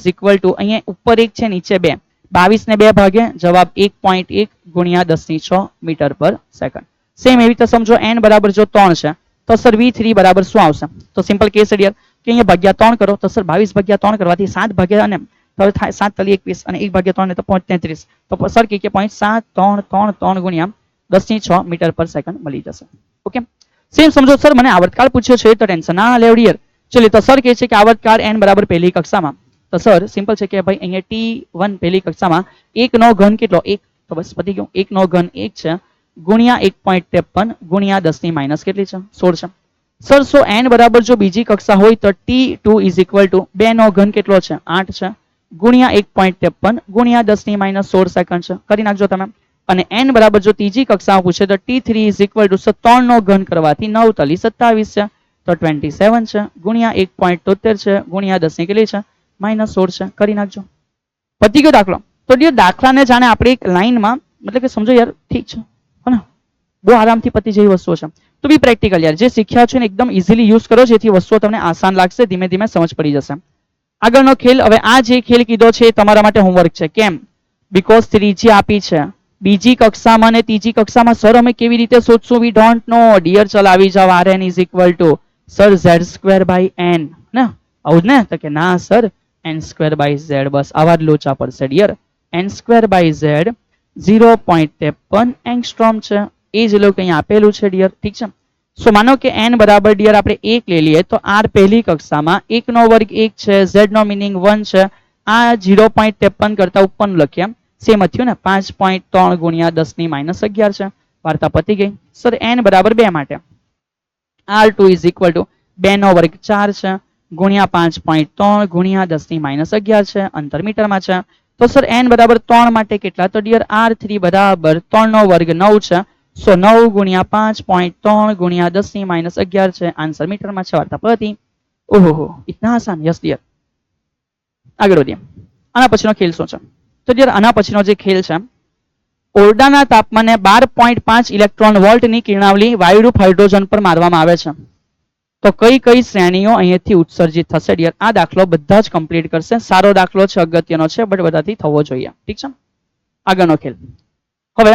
S1: અહીંયા ઉપર 1 છે નીચે 2, 22 ને 2 ભાગે, જવાબ 1.1 × 10⁶ મીટર પર સેકન્ડ. સેમ એવી રીતે સમજો n બરાબર જો 3 છે તો સર v3 બરાબર શું આવશે? તો સિમ્પલ કેસ ડિયર કે અહીંયા ભાગ્યા 3 કરો તો સર 22/3 કરવાથી 7 ભાગ્યા અને હવે થાય 7 તલી 21 અને 1/3 તો 0.33. તો સર કે 0.7333 × 10⁶ મીટર પર સેકન્ડ મળી જશે. ઓકે સેમ સમજો સર મને આવર્તકાળ પૂછ્યો છે તો ટેન્શન ના લેવ ડિયર. ચલિए તો સર કહે છે કે આવર્તકાળ n બરાબર પહેલી કક્ષામાં, તો સર સિમ્પલ છે કે ભાઈ અહીંયા t1 પહેલી કક્ષામાં 1 નો ઘન કેટલો? 1. તો બસ પતી ગયું. 1 નો ઘન 1 છે ગુણ્યા 1.53 ગુણ્યા 10⁻- કેટલી છે? 16 છે. સર સો n બરાબર જો બીજી કક્ષા હોય તો t2 = 2 નો ઘન કેટલો છે? 8 છે ગુણ્યા 1.53 ગુણ્યા 10⁻16 સેકન્ડ છે. કરી નાખજો તમે. અને n બરાબર જો ત્રીજી કક્ષામાં પૂછે તો t3 = 3 નો ઘન કરવાથી 9 તલી 27 છે, તો 27 છે ગુણ્યા 1.73 છે ગુણ્યા 10 કેટલી છે? -16 છે. કરી નાખજો. પતી ગયો દાખલો. તો ડિયર દાખલાને જાણે આપણે એક લાઈનમાં મતલબ કે સમજો યાર, ઠીક છે હે ને, બહુ આરામથી પતી જેવી વસ્તુઓ છે. તો બી પ્રેક્ટિકલ યાર, જે શીખ્યા છો ને એકદમ ઇઝીલી યુઝ કરો જેથી વસ્તુઓ તમને આસાન લાગશે, ધીમે ધીમે સમજ પડી જશે. આગળનો ખેલ, હવે આ જે ખેલ કીધો છે એ તમારા માટે હોમવર્ક છે. કેમ? બીકોઝ ત્રિજ્યા આપી છે બીજી કક્ષામાં અને ત્રીજી કક્ષામાં. સર અમે કેવી રીતે શોધશું? We don't know dear. ચલ આવી જાવ. Rn is equal two sir z²/n ને આવું જ ને? તો કે ના સર n²/z. બસ આવા જ લોચા પડશે ડિયર. n²/z 0.53 એંગસ્ટ્રોમ છે. એ જ લોકો અહીં આપેલું છે ડિયર. ઠીક છે. સો માનો કે n બરાબર ડિયર આપણે 1 લઈ લઈએ તો r પહેલી કક્ષામાં 1 નો વર્ગ 1 છે, z નો મિનિંગ 1 છે. આ 0.53 કરતા ઉપર લખ્યા સેમ થયું ને. 5.3 ગુણ્યા 10⁻11 છે. વાર્તા પતી ગઈ. સર n બરાબર 2 માટે r2 ઇઝ ઇક્વલ ટુ 2 નો વર્ગ 4 છે ગુણ્યા 5.3 ગુણ્યા 10⁻11 છે. અંતર મીટરમાં છે. તો સર n બરાબર 3 માટે કેટલા? તો ડિયર r3 બરાબર 3 નો વર્ગ 9 છે. સો 9 ગુણ્યા 5.3 ગુણ્યા 10⁻11 છે. આન્સર મીટરમાં છે. વાર્તા પતી. ઓહો ઇતના આસાન. Yes dear. આગળ વધીએ. આના પછીનો ખેલ શું છે? તો ડિયર આના પછીનો જે ખેલ છે, ઓરડાના તાપમાને 12.5 ઇલેક્ટ્રોન વોલ્ટની કિરણાવલી વાયુરૂપ હાઇડ્રોજન પર મારવામાં આવે છે. તો કઈ કઈ શ્રેણીઓ અહીંયાથી ઉત્સર્જિત થશે ડિયર? આ દાખલો બધા જ કમ્પ્લીટ કરશે. સારો દાખલો છે, અગત્યનો છે, બટ બધાથી થવો જોઈએ. ઠીક છે. આગળનો ખેલ. હવે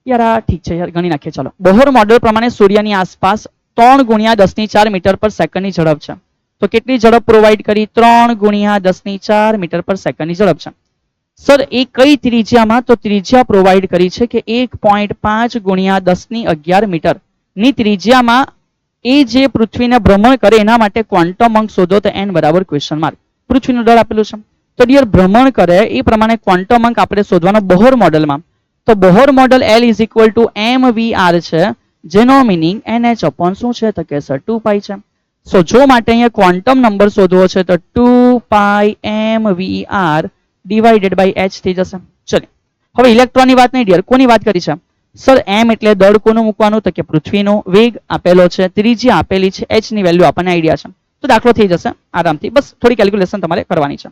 S1: યાર આ ઠીક છે યાર, ગણી નાખીએ. ચાલો. બોહર મોડેલ પ્રમાણે સૂર્યની આસપાસ 3 ગુણ્યા 10⁴ મીટર પર સેકન્ડની ઝડપ છે. તો કેટલી ઝડપ પ્રોવાઈડ કરી? 3 ગુણ્યા 10⁴ મીટર પર સેકન્ડની ઝડપ છે. સર એ કઈ ત્રિજ્યામાં? તો ત્રિજ્યા પ્રોવાઈડ કરી છે કે 1.5 ગુણ્યા 10⁻11 મીટર ની ત્રિજ્યામાં એ જે પૃથ્વીને ભ્રમણ કરે એના માટે ક્વોન્ટમ અંક શોધો. તો n બરાબર ક્વેશ્ચન માર્ક. પૃથ્વીનું દળ આપેલું છે. તો ડિયર ભ્રમણ કરે એ પ્રમાણે ક્વોન્ટમ અંક આપણે શોધવાનો બોહર મોડેલમાં. તો Bohr model L is equal to mvr છે, જેનો મિનિંગ nh અપોન શું છે? તો કે સર 2π છે. સો જો માટે અહીંયા ક્વોન્ટમ નંબર શોધવો છે તો 2π mvr ડિવાઇડેડ બાય h થઈ જશે. ચલો હવે ઇલેક્ટ્રોનની વાત નહીં ડિયર, કોની વાત કરી છે? સર m એટલે દળ કોનું મૂકવાનું? તો કે પૃથ્વીનો. વેગ આપેલો છે, ત્રિજ્યા આપેલી છે, h ની વેલ્યુ આપણને આઈડિયા છે. તો દાખલો થઈ જશે આરામથી. બસ થોડી કેલ્ક્યુલેશન તમારે કરવાની છે.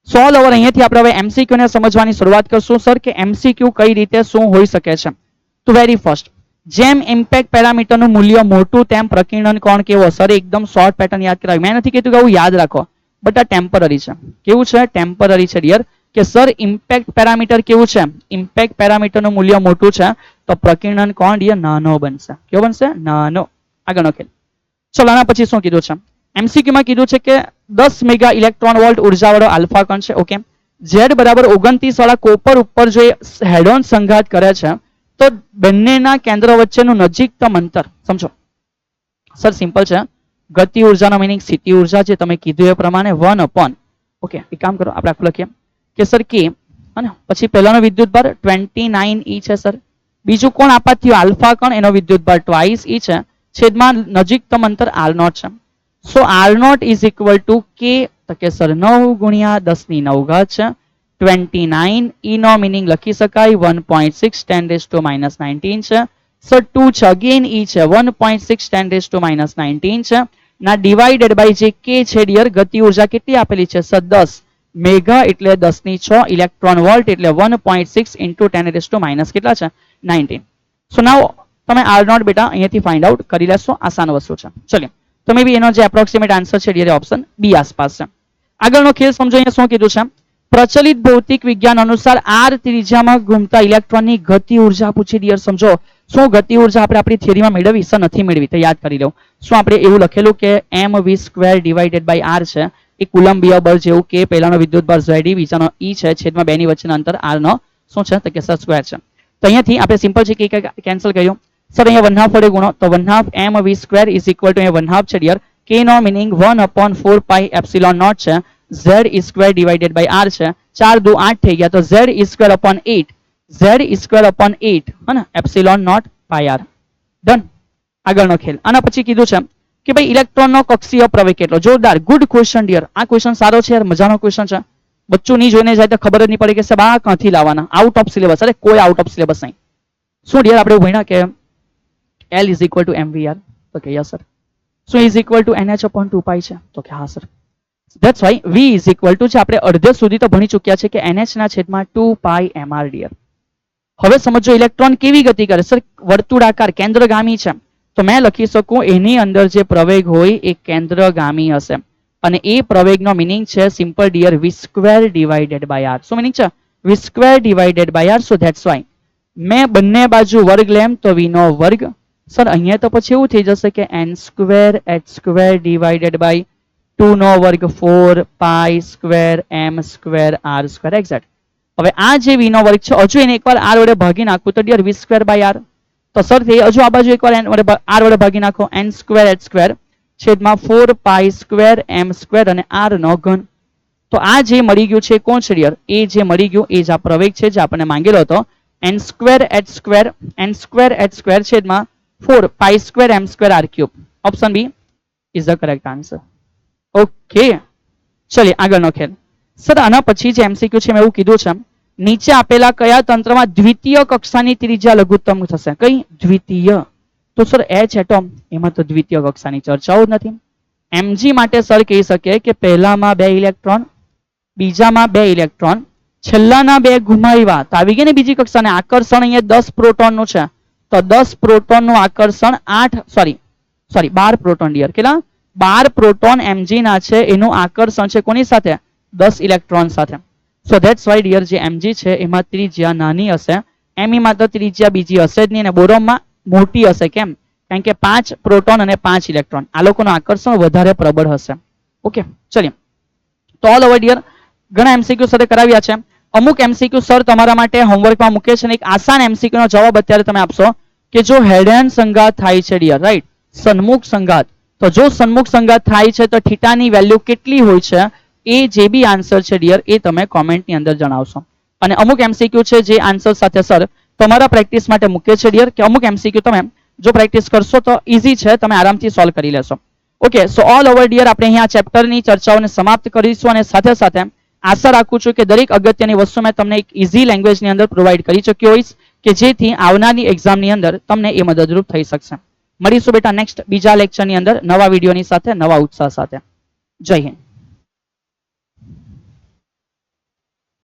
S1: Solve over. અહીંયાથી આપણે હવે MCQ ને સમજવાની શરૂઆત કરશું. સર કે MCQ કઈ રીતે શું હોઈ શકે છે? તો વેરી ફર્સ્ટ, જેમ ઇમ્પેક્ટ પેરામીટરનું મૂલ્ય મોટું તેમ પ્રકીર્ણન કોણ કેવો? સર એકદમ શોર્ટ પેટર્ન યાદ કરાવી. મેં નથી કીધું કે આવું યાદ રાખો, બટ આ ટેમ્પરરી છે. કેવું છે? ટેમ્પરરી છે ડિયર. કે સર ઇમ્પેક્ટ પેરામીટર કેવું છે? ઇમ્પેક્ટ પેરામીટરનું મૂલ્ય મોટું છે તો પ્રકીર્ણન કોણ ડિયર? નાનો બનશે. કેવો બનશે? નાનો. આગળનો ખેલ. ચલો આના પછી શું કીધું છે? MCQ માં કીધું છે કે 10 મેગા ઇલેક્ટ્રોન વોલ્ટ ઉર્જાવાળો આલ્ફા કણ છે. ઓકે. Z બરાબર 29 વાળા કોપર ઉપર જો હેડ ઓન સંઘાત કરે છે તો બંનેના કેન્દ્ર વચ્ચેનું નજીકતમ અંતર સમજો. સર સિમ્પલ છે. ગતિ ઉર્જાનો મિનિંગ સ્થિતિ ઉર્જા છે, તમે કીધું એ પ્રમાણે 1 અપોન. ઓકે એક કામ કરો, આપણે આખું લખીએ કે સર કે અને પછી પહેલાનો વિદ્યુતભાર 29 E છે સર. બીજું કોણ આપાત થયું? આલ્ફા કણ, એનો વિદ્યુતભાર ટ્વાઇસ E છે. છેદમાં નજીકતમ અંતર r0 છે. સો r0 is equal to k, તો કે સર 9 ગુણ્યા 10⁹ છે. 29 E નો મિનિંગ લખી શકાય 1.6 10⁻19 છે. સર 2 છે, અગેન E છે 1.6 10⁻19 છે. ના ડિવાઇડેડ બાય જે k છે ડિયર, ગતિ ઉર્જા કેટલી આપેલી છે? સર 10 મેગા એટલે 10⁶, ઇલેક્ટ્રોન વોલ્ટ એટલે 1.6 ઇન્ટુ 10⁻⁻ કેટલા છે? 19. સો નાવ તમે r0 બેટા અહીંયાથી ફાઇન્ડ આઉટ કરી લેશો. આસાન વસ્તુ છે. ચલો તો મે બી એનો જે એપ્રોક્સિમેટ આન્સર છે ડિયર ઓપ્શન બી આસપાસ છે. આગળનો ખેલ સમજો. અહીંયા શું કીધું છે? પ્રચલિત ભૌતિક વિજ્ઞાન અનુસાર r ત્રિજ્યામાં ઘૂમતા ઇલેક્ટ્રોનની ગતિ ઉર્જા પૂછી ડિયર. સમજો શું ગતિ ઉર્જા આપણે આપણી થિયરીમાં મેળવી? સર નથી મેળવી, તો યાદ કરી લો. શું આપણે એવું લખેલું કે mv² ડિવાઇડેડ બાય r છે એ કુલંબીય બળ જેવું કે પહેલાનો વિદ્યુતભાર z બીજાનો E છે, છેદમાં 2 ની વચ્ચેનો અંતર r નો શું છે? તો કે સર સ્ક્વેર છે. તો અહીંયાથી આપણે સિમ્પલ છે કે કેન્સલ કર્યું. સર અહીંયા 1/2 વડે ગુણો તો 1/2 mv² ઇઝ ઇક્વલ ટુ 1/2 છે ડિયર. k નો મિનિંગ 1/4π એપ્સિલોન નોટ છે. z² ડિવાઇડેડ બાય r છે. 4 દુ 8 થઈ ગયા તો z² અપોન 8, z² અપોન 8 હે ને epsilon naught pi r. Done. આગળનો ખેલ. આના પછી કીધું છે કે ભાઈ ઇલેક્ટ્રોનનો કક્ષીય પ્રવેગ કેટલો? જોરદાર, ગુડ ક્વેશ્ચન ડિયર. આ ક્વેશ્ચન સારો છે યાર, મજાનો ક્વેશ્ચન છે. બચ્ચું નહીં જોઈને જાય તો ખબર જ નહીં પડે કે સાહેબ આ ક્યાંથી લાવવાના, આઉટ ઓફ સિલેબસ. અરે કોઈ આઉટ ઓફ સિલેબસ નહીં. શું ડિયર આપણે ભણ્યા કે L is equal to mvr? તો કે યસ સર. શું is equal to nh upon 2π છે? તો કે હા sir. That's why v is equal to છે, આપણે અડધે સુધી તો ભણી ચૂક્યા છે કે nh ના છેદમાં 2π mr ડિયર. હવે સમજો ઇલેક્ટ્રોન કેવી ગતિ કરે? સર વર્તુળાકાર કેન્દ્રગામી છે. તો મેં લખી શકું એની અંદર જે પ્રવેગ હોય એ કેન્દ્રગામી હશે. અને એ પ્રવેગનો મિનિંગ છે simple dear v square divided by r. શું મિનિંગ છે? v square divided by r. So that's why મેં બંને બાજુ વર્ગ લેમ તો v નો વર્ગ. સર અહીંયા તો પછી એવું થઈ જશે કે n square h square divided by 2 નો વર્ગ 4 pi square m square r square exact. હવે આ જે v નો વર્ગ છે હજુ એને એકવાર r વડે ભાગી નાખું તો dear v square by r. તો સર હજુ આ બાજુ એકવાર r વડે ભાગી નાખો n સ્ક્વેર h સ્ક્વેર છેદમાં 4 પાઈ સ્ક્વેર m સ્ક્વેર અને r નો ઘન. તો આ જે મળી ગયું છે કોણ છે ડિયર? એ જે મળી ગયું એ જ આ પ્રવેગ છે જે આપણને માંગેલો હતો n સ્ક્વેર h સ્ક્વેર છેદમાં 4 pi square m square r cube. Option B is the correct answer. Okay ચલિए આગળનો ખેલ. સર આના પછી જે MCQ છે મેં એવું કીધું છે નીચે આપેલા કયા તંત્રમાં દ્વિતીય કક્ષાની ત્રિજ્યા લઘુત્તમ થશે? કઈ દ્વિતીય? તો સર H એટમ એમાં તો દ્વિતીય કક્ષાની ચર્ચાઓ જ નથી. Mg માટે સર કહી શકે કે પહેલામાં 2 ઇલેક્ટ્રોન, બીજામાં 2 ઇલેક્ટ્રોન, છેલ્લાના 2 ગુમાવ્યા તો આવી ગઈ ને બીજી કક્ષાને. આકર્ષણ અહીંયા 10 પ્રોટોન નું છે તો 10 પ્રોટોન નું આકર્ષણ 12 પ્રોટોન ડિયર. કેટલા? 12 પ્રોટોન Mg ના છે એનું આકર્ષણ છે કોની સાથે? 10 ઇલેક્ટ્રોન સાથે. સો ધેટ્સ વાય ડિયર જે Mg છે એમાં ત્રિજ્યા નાની હશે. Me માં તો ત્રિજ્યા બીજી હશે જ નહીં અને બોરોનમાં મોટી હશે. કેમ? કારણ કે 5 પ્રોટોન અને 5 ઇલેક્ટ્રોન આ લોકોનું આકર્ષણ વધારે પ્રબળ હશે. ઓકે ચલિए તો ઓલ ઓવર ડિયર ઘણા MCQ સાથે કરાવ્યા છે. અમુક MCQ સર તમારા માટે હોમવર્કમાં મૂકે છે ને એક આસાન MCQ નો જવાબ અત્યારે તમે આપશો કે જો હેડ એન્ડ સંઘાત થાય છે ડિયર રાઈટ સન્મુખ સંઘાત તો જો સન્મુખ સંઘાત થાય છે તો થીટાની વેલ્યુ કેટલી હોય છે? એ જે બી આન્સર છે ડિયર એ તમે કોમેન્ટની અંદર જણાવશો. અને અમુક MCQ છે જે આન્સર સાથે સર તમારા પ્રેક્ટિસ માટે મૂકે છે ડિયર કે અમુક MCQ તમે જો પ્રેક્ટિસ કરશો તો ઈઝી છે તમે આરામથી સોલ્વ કરી લેશો. Okay so all over dear આપણે અહીંયા ચેપ્ટરની ચર્ચાઓને સમાપ્ત કરીશું અને સાથે સાથે આશા રાખું છું કે દરેક અગત્યની વસ્તુ મેં તમને એક ઈઝી લેંગ્વેજની અંદર પ્રોવાઈડ કરી શક્યો હોઈશ કે જેથી આવનારી એક્ઝામની અંદર તમને એ મદદરૂપ થઈ શકશે. મળીશું બેટા નેક્સ્ટ બીજા લેક્ચરની અંદર નવા વિડીયોની સાથે નવા ઉત્સાહ સાથે. જય હિન્દ.